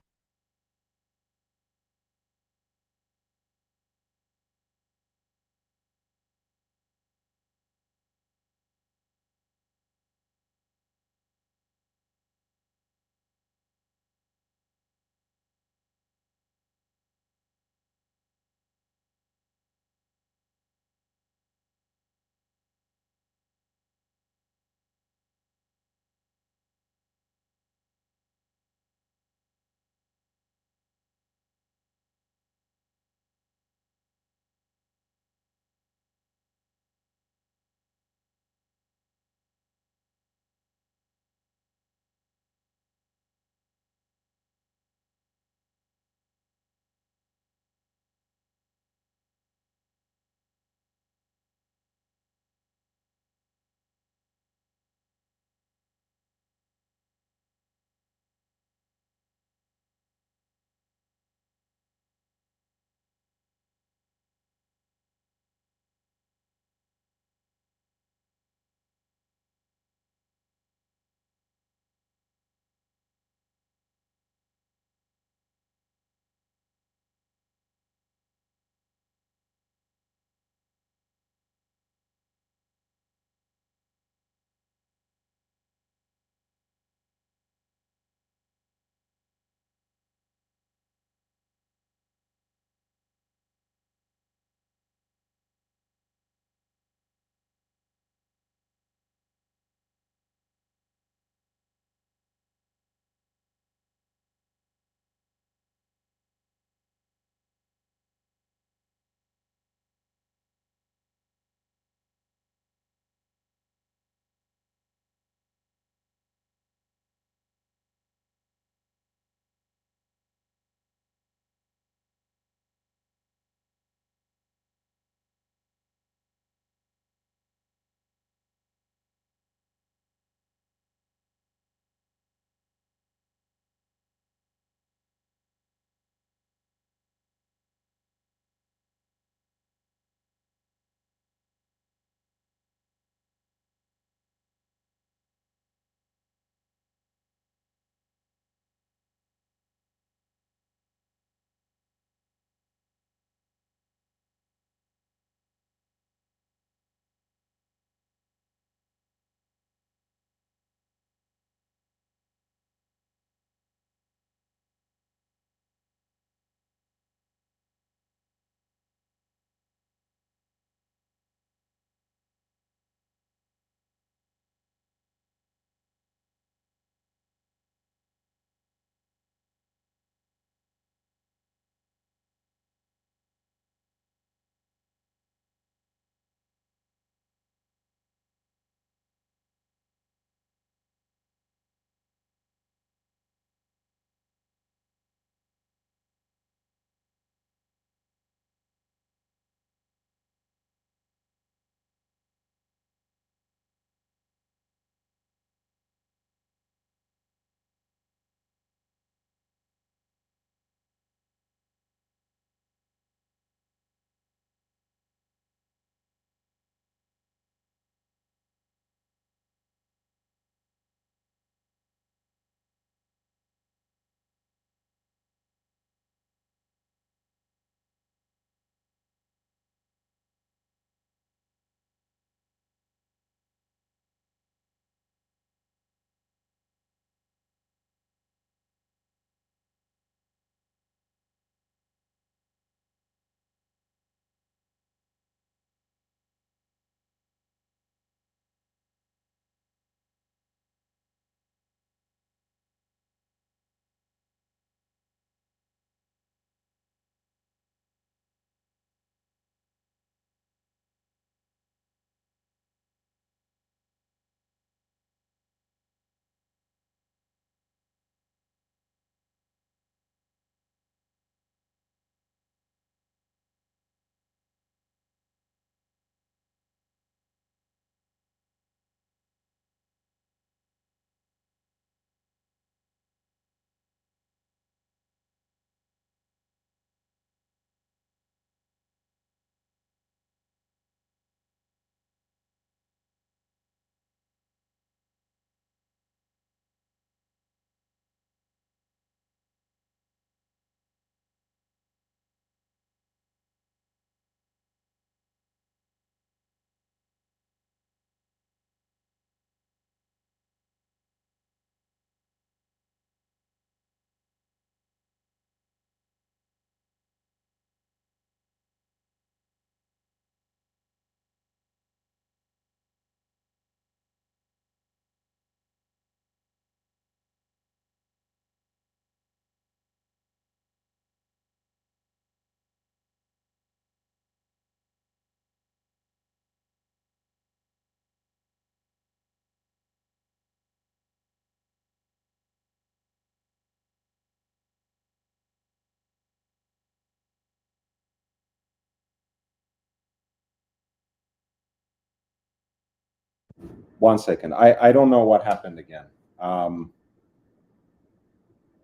One second. I don't know what happened again.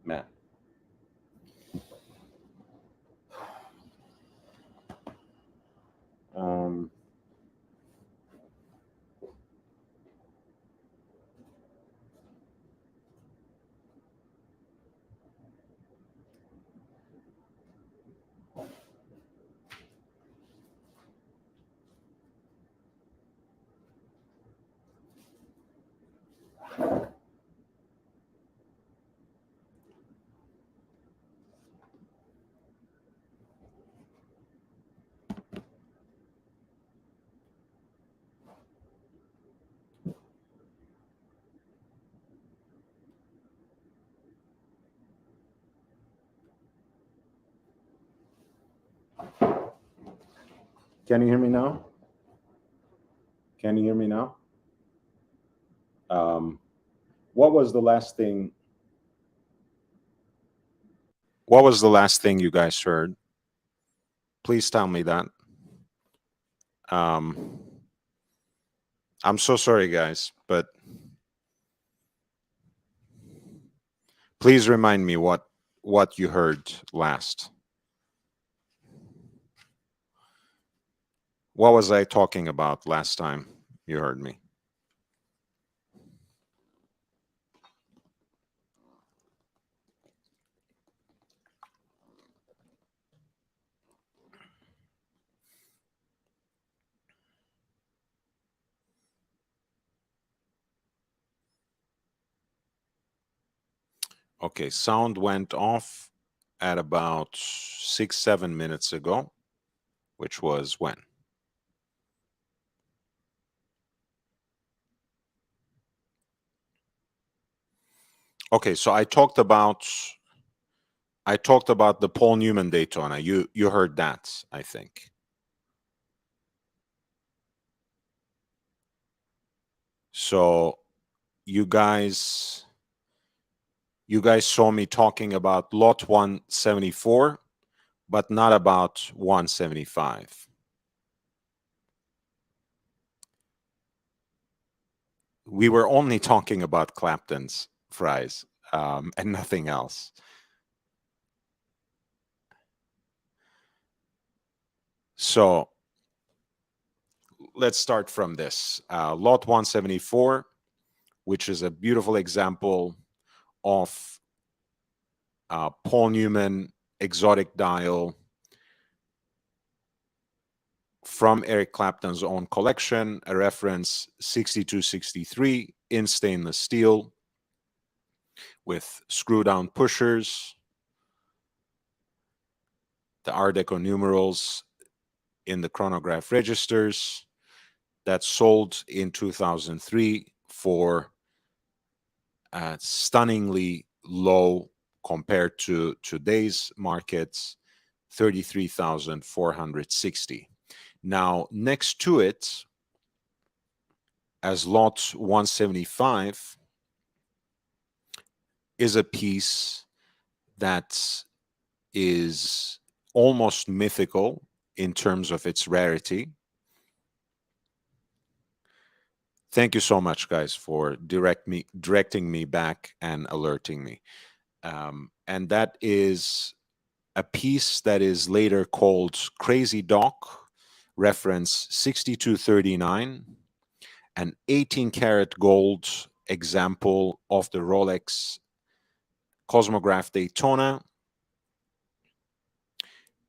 Man. Can you hear me now? Can you hear me now? What was the last thing? What was the last thing you guys heard? Please tell me that. I'm so sorry, guys, but please remind me what you heard last. What was I talking about last time you heard me? Okay, sound went off at about 6-7 minutes ago, which was when? Okay, so I talked about the Paul Newman Daytona. You heard that, I think. So you guys saw me talking about lot 174, but not about 175. We were only talking about Clapton's fries and nothing else. So let's start from this. Lot 174, which is a beautiful example of Paul Newman exotic dial from Eric Clapton's own collection, a reference 6263 in stainless steel with screw-down pushers, the Art Deco numerals in the chronograph registers, that sold in 2003 for stunningly low compared to today's markets, 33,460. Now, next to it, as lot 175, is a piece that is almost mythical in terms of its rarity. Thank you so much, guys, for directing me back and alerting me. And that is a piece that is later called Crazy Doc, reference 6239, an 18-karat gold example of the Rolex Cosmograph Daytona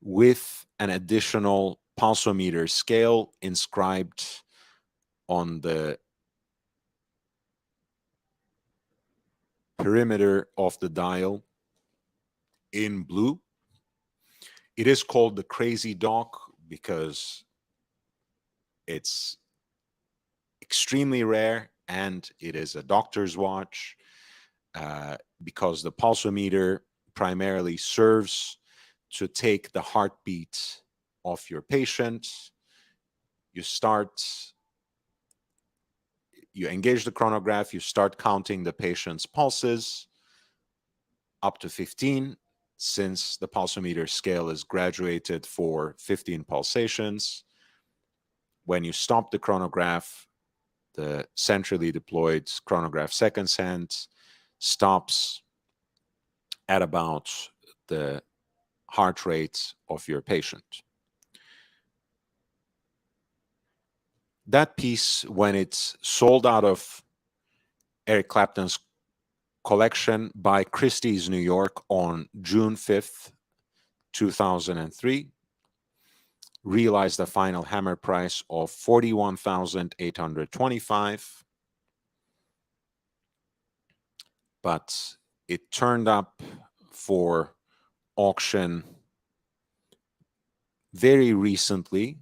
with an additional pulsometer scale inscribed on the perimeter of the dial in blue. It is called the Crazy Doc because it's extremely rare and it is a doctor's watch, because the pulsometer primarily serves to take the heartbeat of your patient. You engage the chronograph, you start counting the patient's pulses up to 15, since the pulsometer scale is graduated for 15 pulsations. When you stop the chronograph, the centrally deployed chronograph seconds hand stops at about the heart rate of your patient. That piece, when it's sold out of Eric Clapton's collection by Christie's New York on June 5th, 2003, realized a final hammer price of $41,825, but it turned up for auction very recently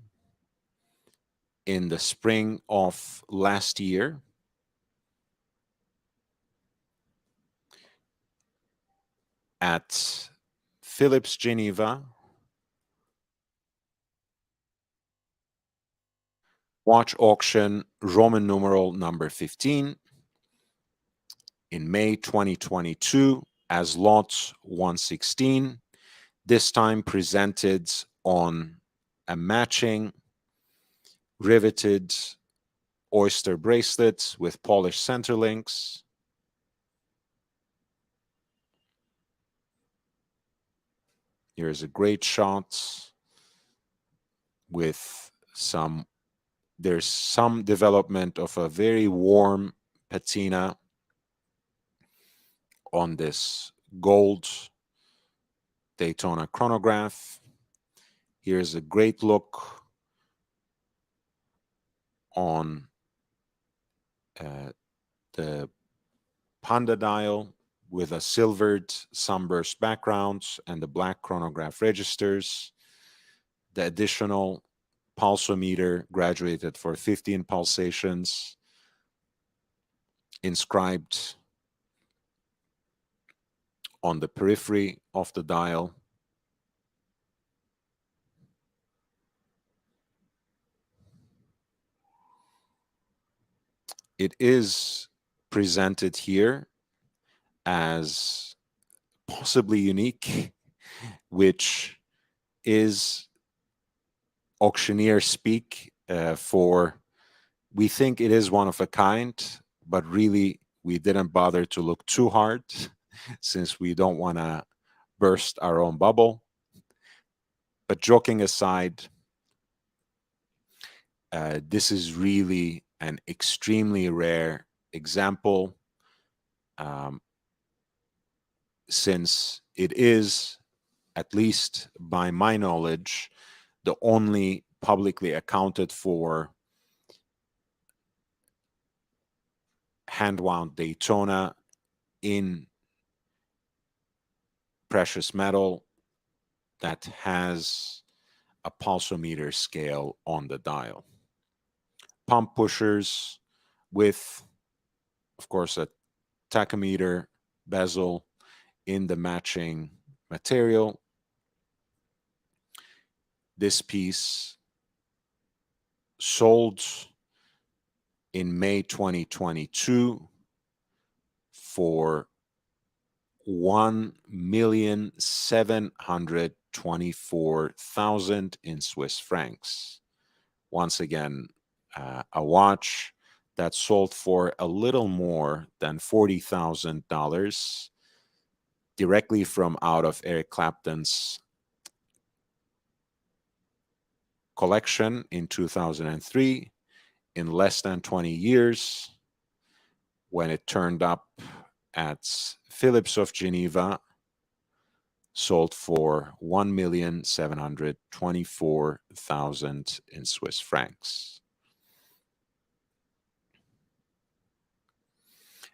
in the spring of last year at Philips Geneva, watch auction Roman numeral number 15, in May 2022 as lot 116, this time presented on a matching riveted oyster bracelet with polished center links. Here's a great shot with there's some development of a very warm patina on this gold Daytona chronograph. Here's a great look on the Panda dial with a silvered sunburst background and the black chronograph registers. The additional pulsometer graduated for 15 pulsations, inscribed on the periphery of the dial. It is presented here as possibly unique, which is auctioneer speak for, we think it is one of a kind, but really we didn't bother to look too hard since we don't want to burst our own bubble. But joking aside, this is really an extremely rare example, since it is, at least by my knowledge, the only publicly accounted for hand-wound Daytona in precious metal that has a pulsometer scale on the dial. Pump pushers with, of course, a tachometer bezel in the matching material. This piece sold in May 2022 for 1,724,000 in Swiss francs. Once again, a watch that sold for a little more than $40,000 directly from out of Eric Clapton's collection in 2003, in less than 20 years, when it turned up at Philips of Geneva, sold for 1,724,000 in Swiss francs.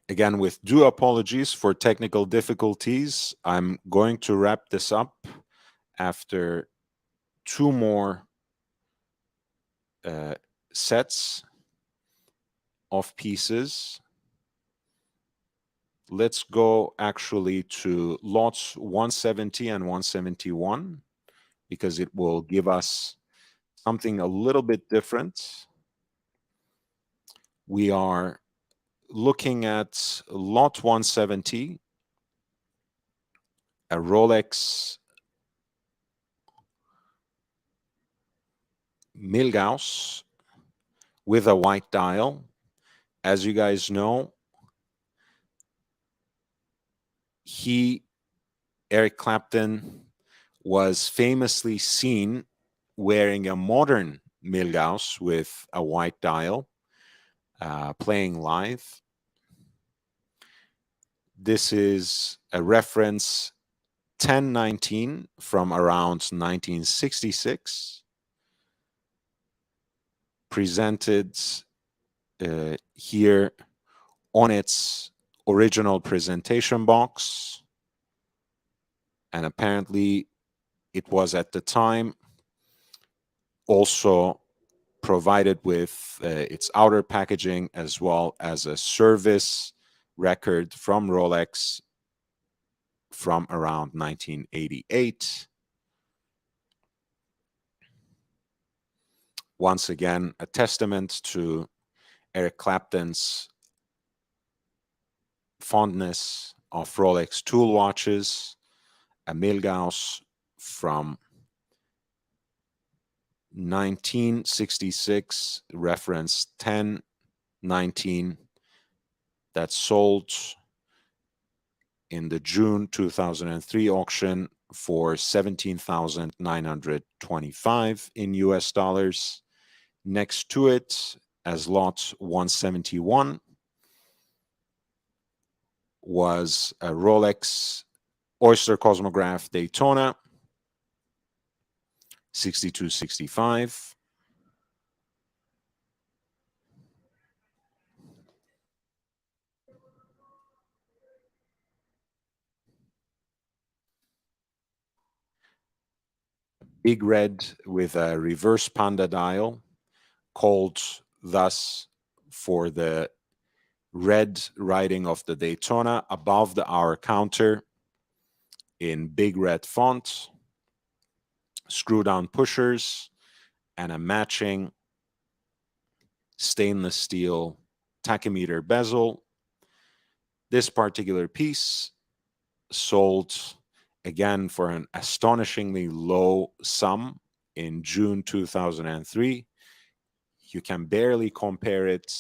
Again, with due apologies for technical difficulties, I'm going to wrap this up after two more sets of pieces. Let's go actually to lots 170 and 171, because it will give us something a little bit different. We are looking at lot 170, a Rolex Milgauss with a white dial. As you guys know, Eric Clapton, was famously seen wearing a modern Milgauss with a white dial, playing live. This is a reference 1019 from around 1966, presented here on its original presentation box. And apparently it was at the time also provided with its outer packaging as well as a service record from Rolex from around 1988. Once again, a testament to Eric Clapton's fondness of Rolex tool watches, a Milgauss from 1966, reference 1019, that sold in the June 2003 auction for $17,925 in US dollars. Next to it, as lot 171, was a Rolex Oyster Cosmograph Daytona 6265. Big red with a reverse panda dial, called thus for the red writing of the Daytona above the hour counter in big red font, screw down pushers, and a matching stainless steel tachymeter bezel. This particular piece sold again for an astonishingly low sum in June 2003. You can barely compare it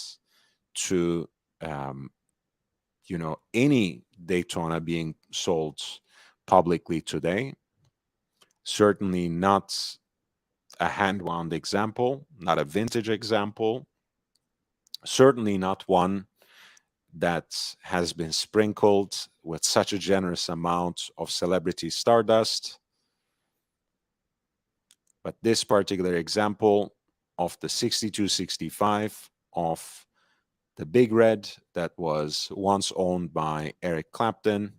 to any Daytona being sold publicly today. Certainly not a hand-wound example, not a vintage example, certainly not one that has been sprinkled with such a generous amount of celebrity stardust. But this particular example of the 6265 of the Big Red that was once owned by Eric Clapton,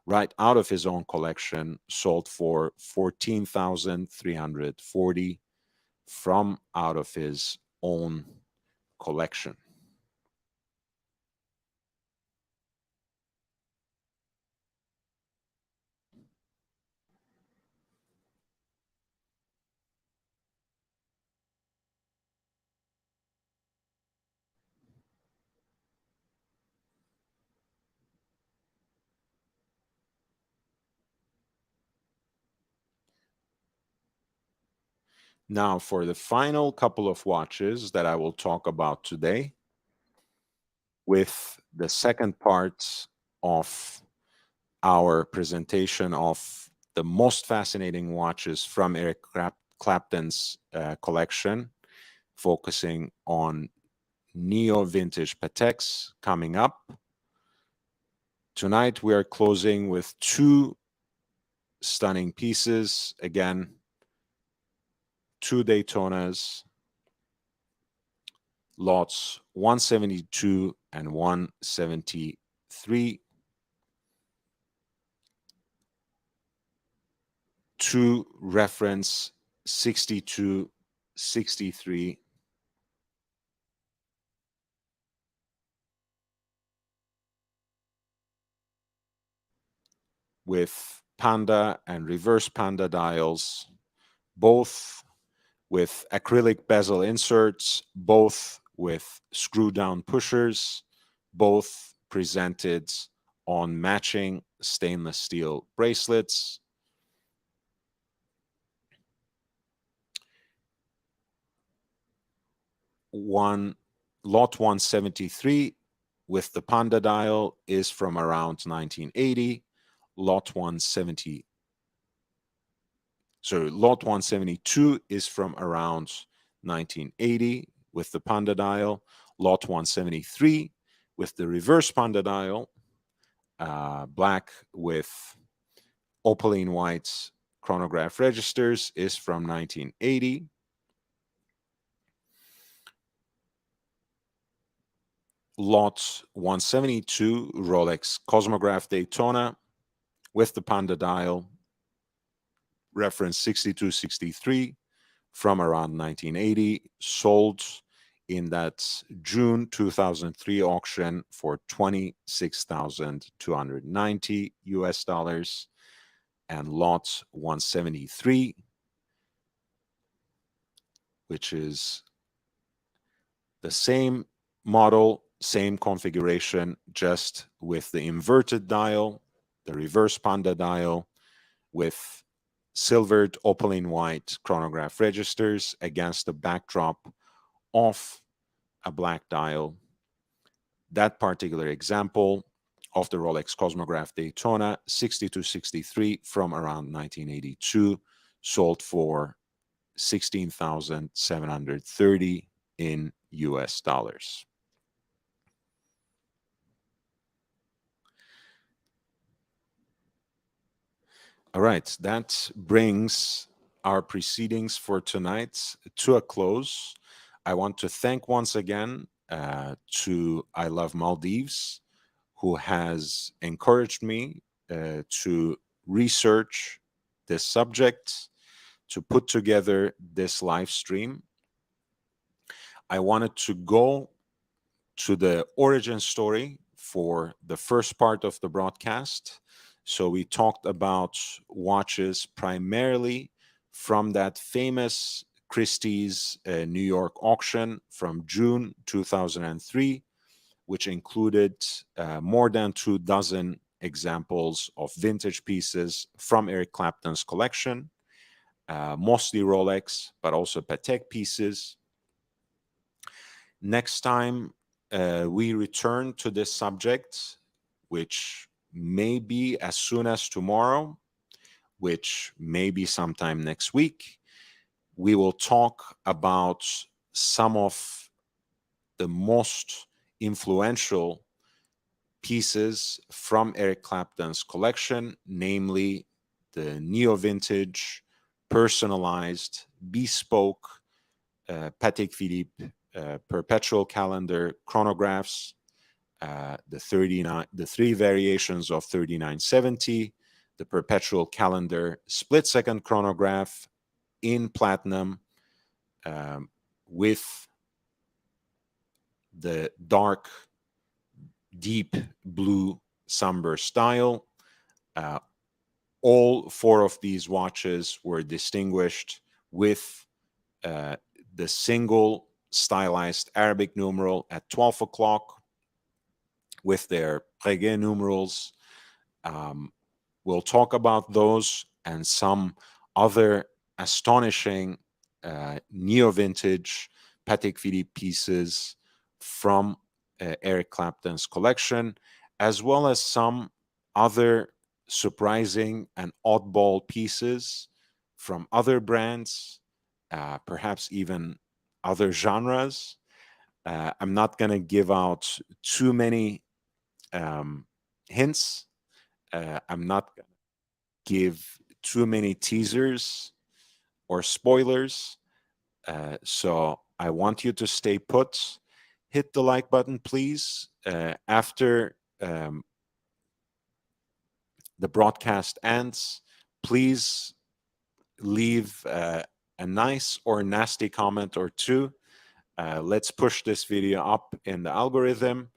right out of his own collection, sold for $14,340 from out of his own collection. Now, for the final couple of watches that I will talk about today, with the second part of our presentation of the most fascinating watches from Eric Clapton's collection, focusing on neo-vintage Pateks coming up. Tonight, we are closing with two stunning pieces. Again, two Daytonas, lots 172 and 173. Two reference 6263. With panda and reverse panda dials, both with acrylic bezel inserts, both with screw down pushers, both presented on matching stainless steel bracelets. One Lot 173 with the Panda dial is from around 1980. Lot 172 is from around 1980 with the Panda dial. Lot 173 with the reverse Panda dial, black with opaline white chronograph registers, is from 1980. Lot 172 Rolex Cosmograph Daytona with the Panda dial, reference 6263, from around 1980, sold in that June 2003 auction for 26,290 US dollars. And lot 173, which is the same model, same configuration, just with the inverted dial, the reverse Panda dial, with silvered opaline white chronograph registers against the backdrop of a black dial. That particular example of the Rolex Cosmograph Daytona 6263 from around 1982 sold for 16,730 in US dollars. All right, that brings our proceedings for tonight to a close. I want to thank once again to I Love Maldives, who has encouraged me to research this subject, to put together this live stream. I wanted to go to the origin story for the first part of the broadcast. So we talked about watches primarily from that famous Christie's New York auction from June 2003, which included more than 24 examples of vintage pieces from Eric Clapton's collection, mostly Rolex, but also Patek pieces. Next time we return to this subject, which may be as soon as tomorrow, which may be sometime next week, we will talk about some of the most influential pieces from Eric Clapton's collection, namely the neo-vintage, personalized, bespoke Patek Philippe perpetual calendar chronographs, the 3 variations of 3970, the perpetual calendar split-second chronograph in platinum with the dark, deep blue sunburst style. All 4 of these watches were distinguished with the single stylized Arabic numeral at 12 o'clock with their Breguet numerals. We'll talk about those and some other astonishing neo-vintage Patek Philippe pieces from Eric Clapton's collection, as well as some other surprising and oddball pieces from other brands, perhaps even other genres. I'm not going to give out too many hints. I'm not going to give too many teasers or spoilers. So I want you to stay put. Hit the like button, please. After the broadcast ends, please leave a nice or nasty comment or two. Let's push this video up in the algorithm.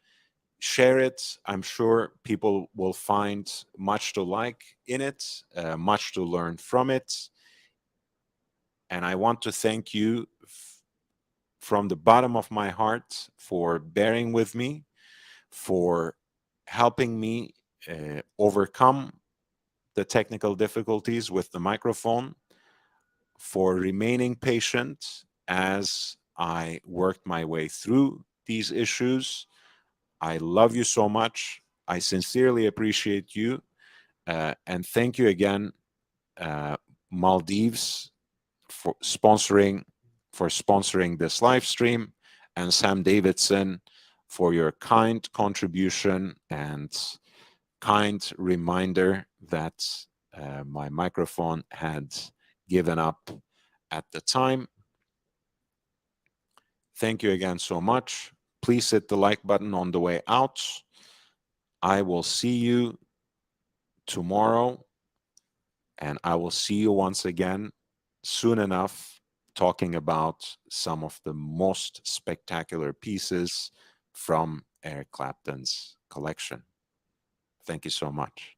Share it. I'm sure people will find much to like in it, much to learn from it. And I want to thank you from the bottom of my heart for bearing with me, for helping me overcome the technical difficulties with the microphone, for remaining patient as I worked my way through these issues. I love you so much. I sincerely appreciate you. And thank you again, Maldives, for sponsoring this live stream, and Sam Davidson for your kind contribution and kind reminder that my microphone had given up at the time. Thank you again so much. Please hit the like button on the way out. I will see you tomorrow, and I will see you once again soon enough, talking about some of the most spectacular pieces from Eric Clapton's collection. Thank you so much.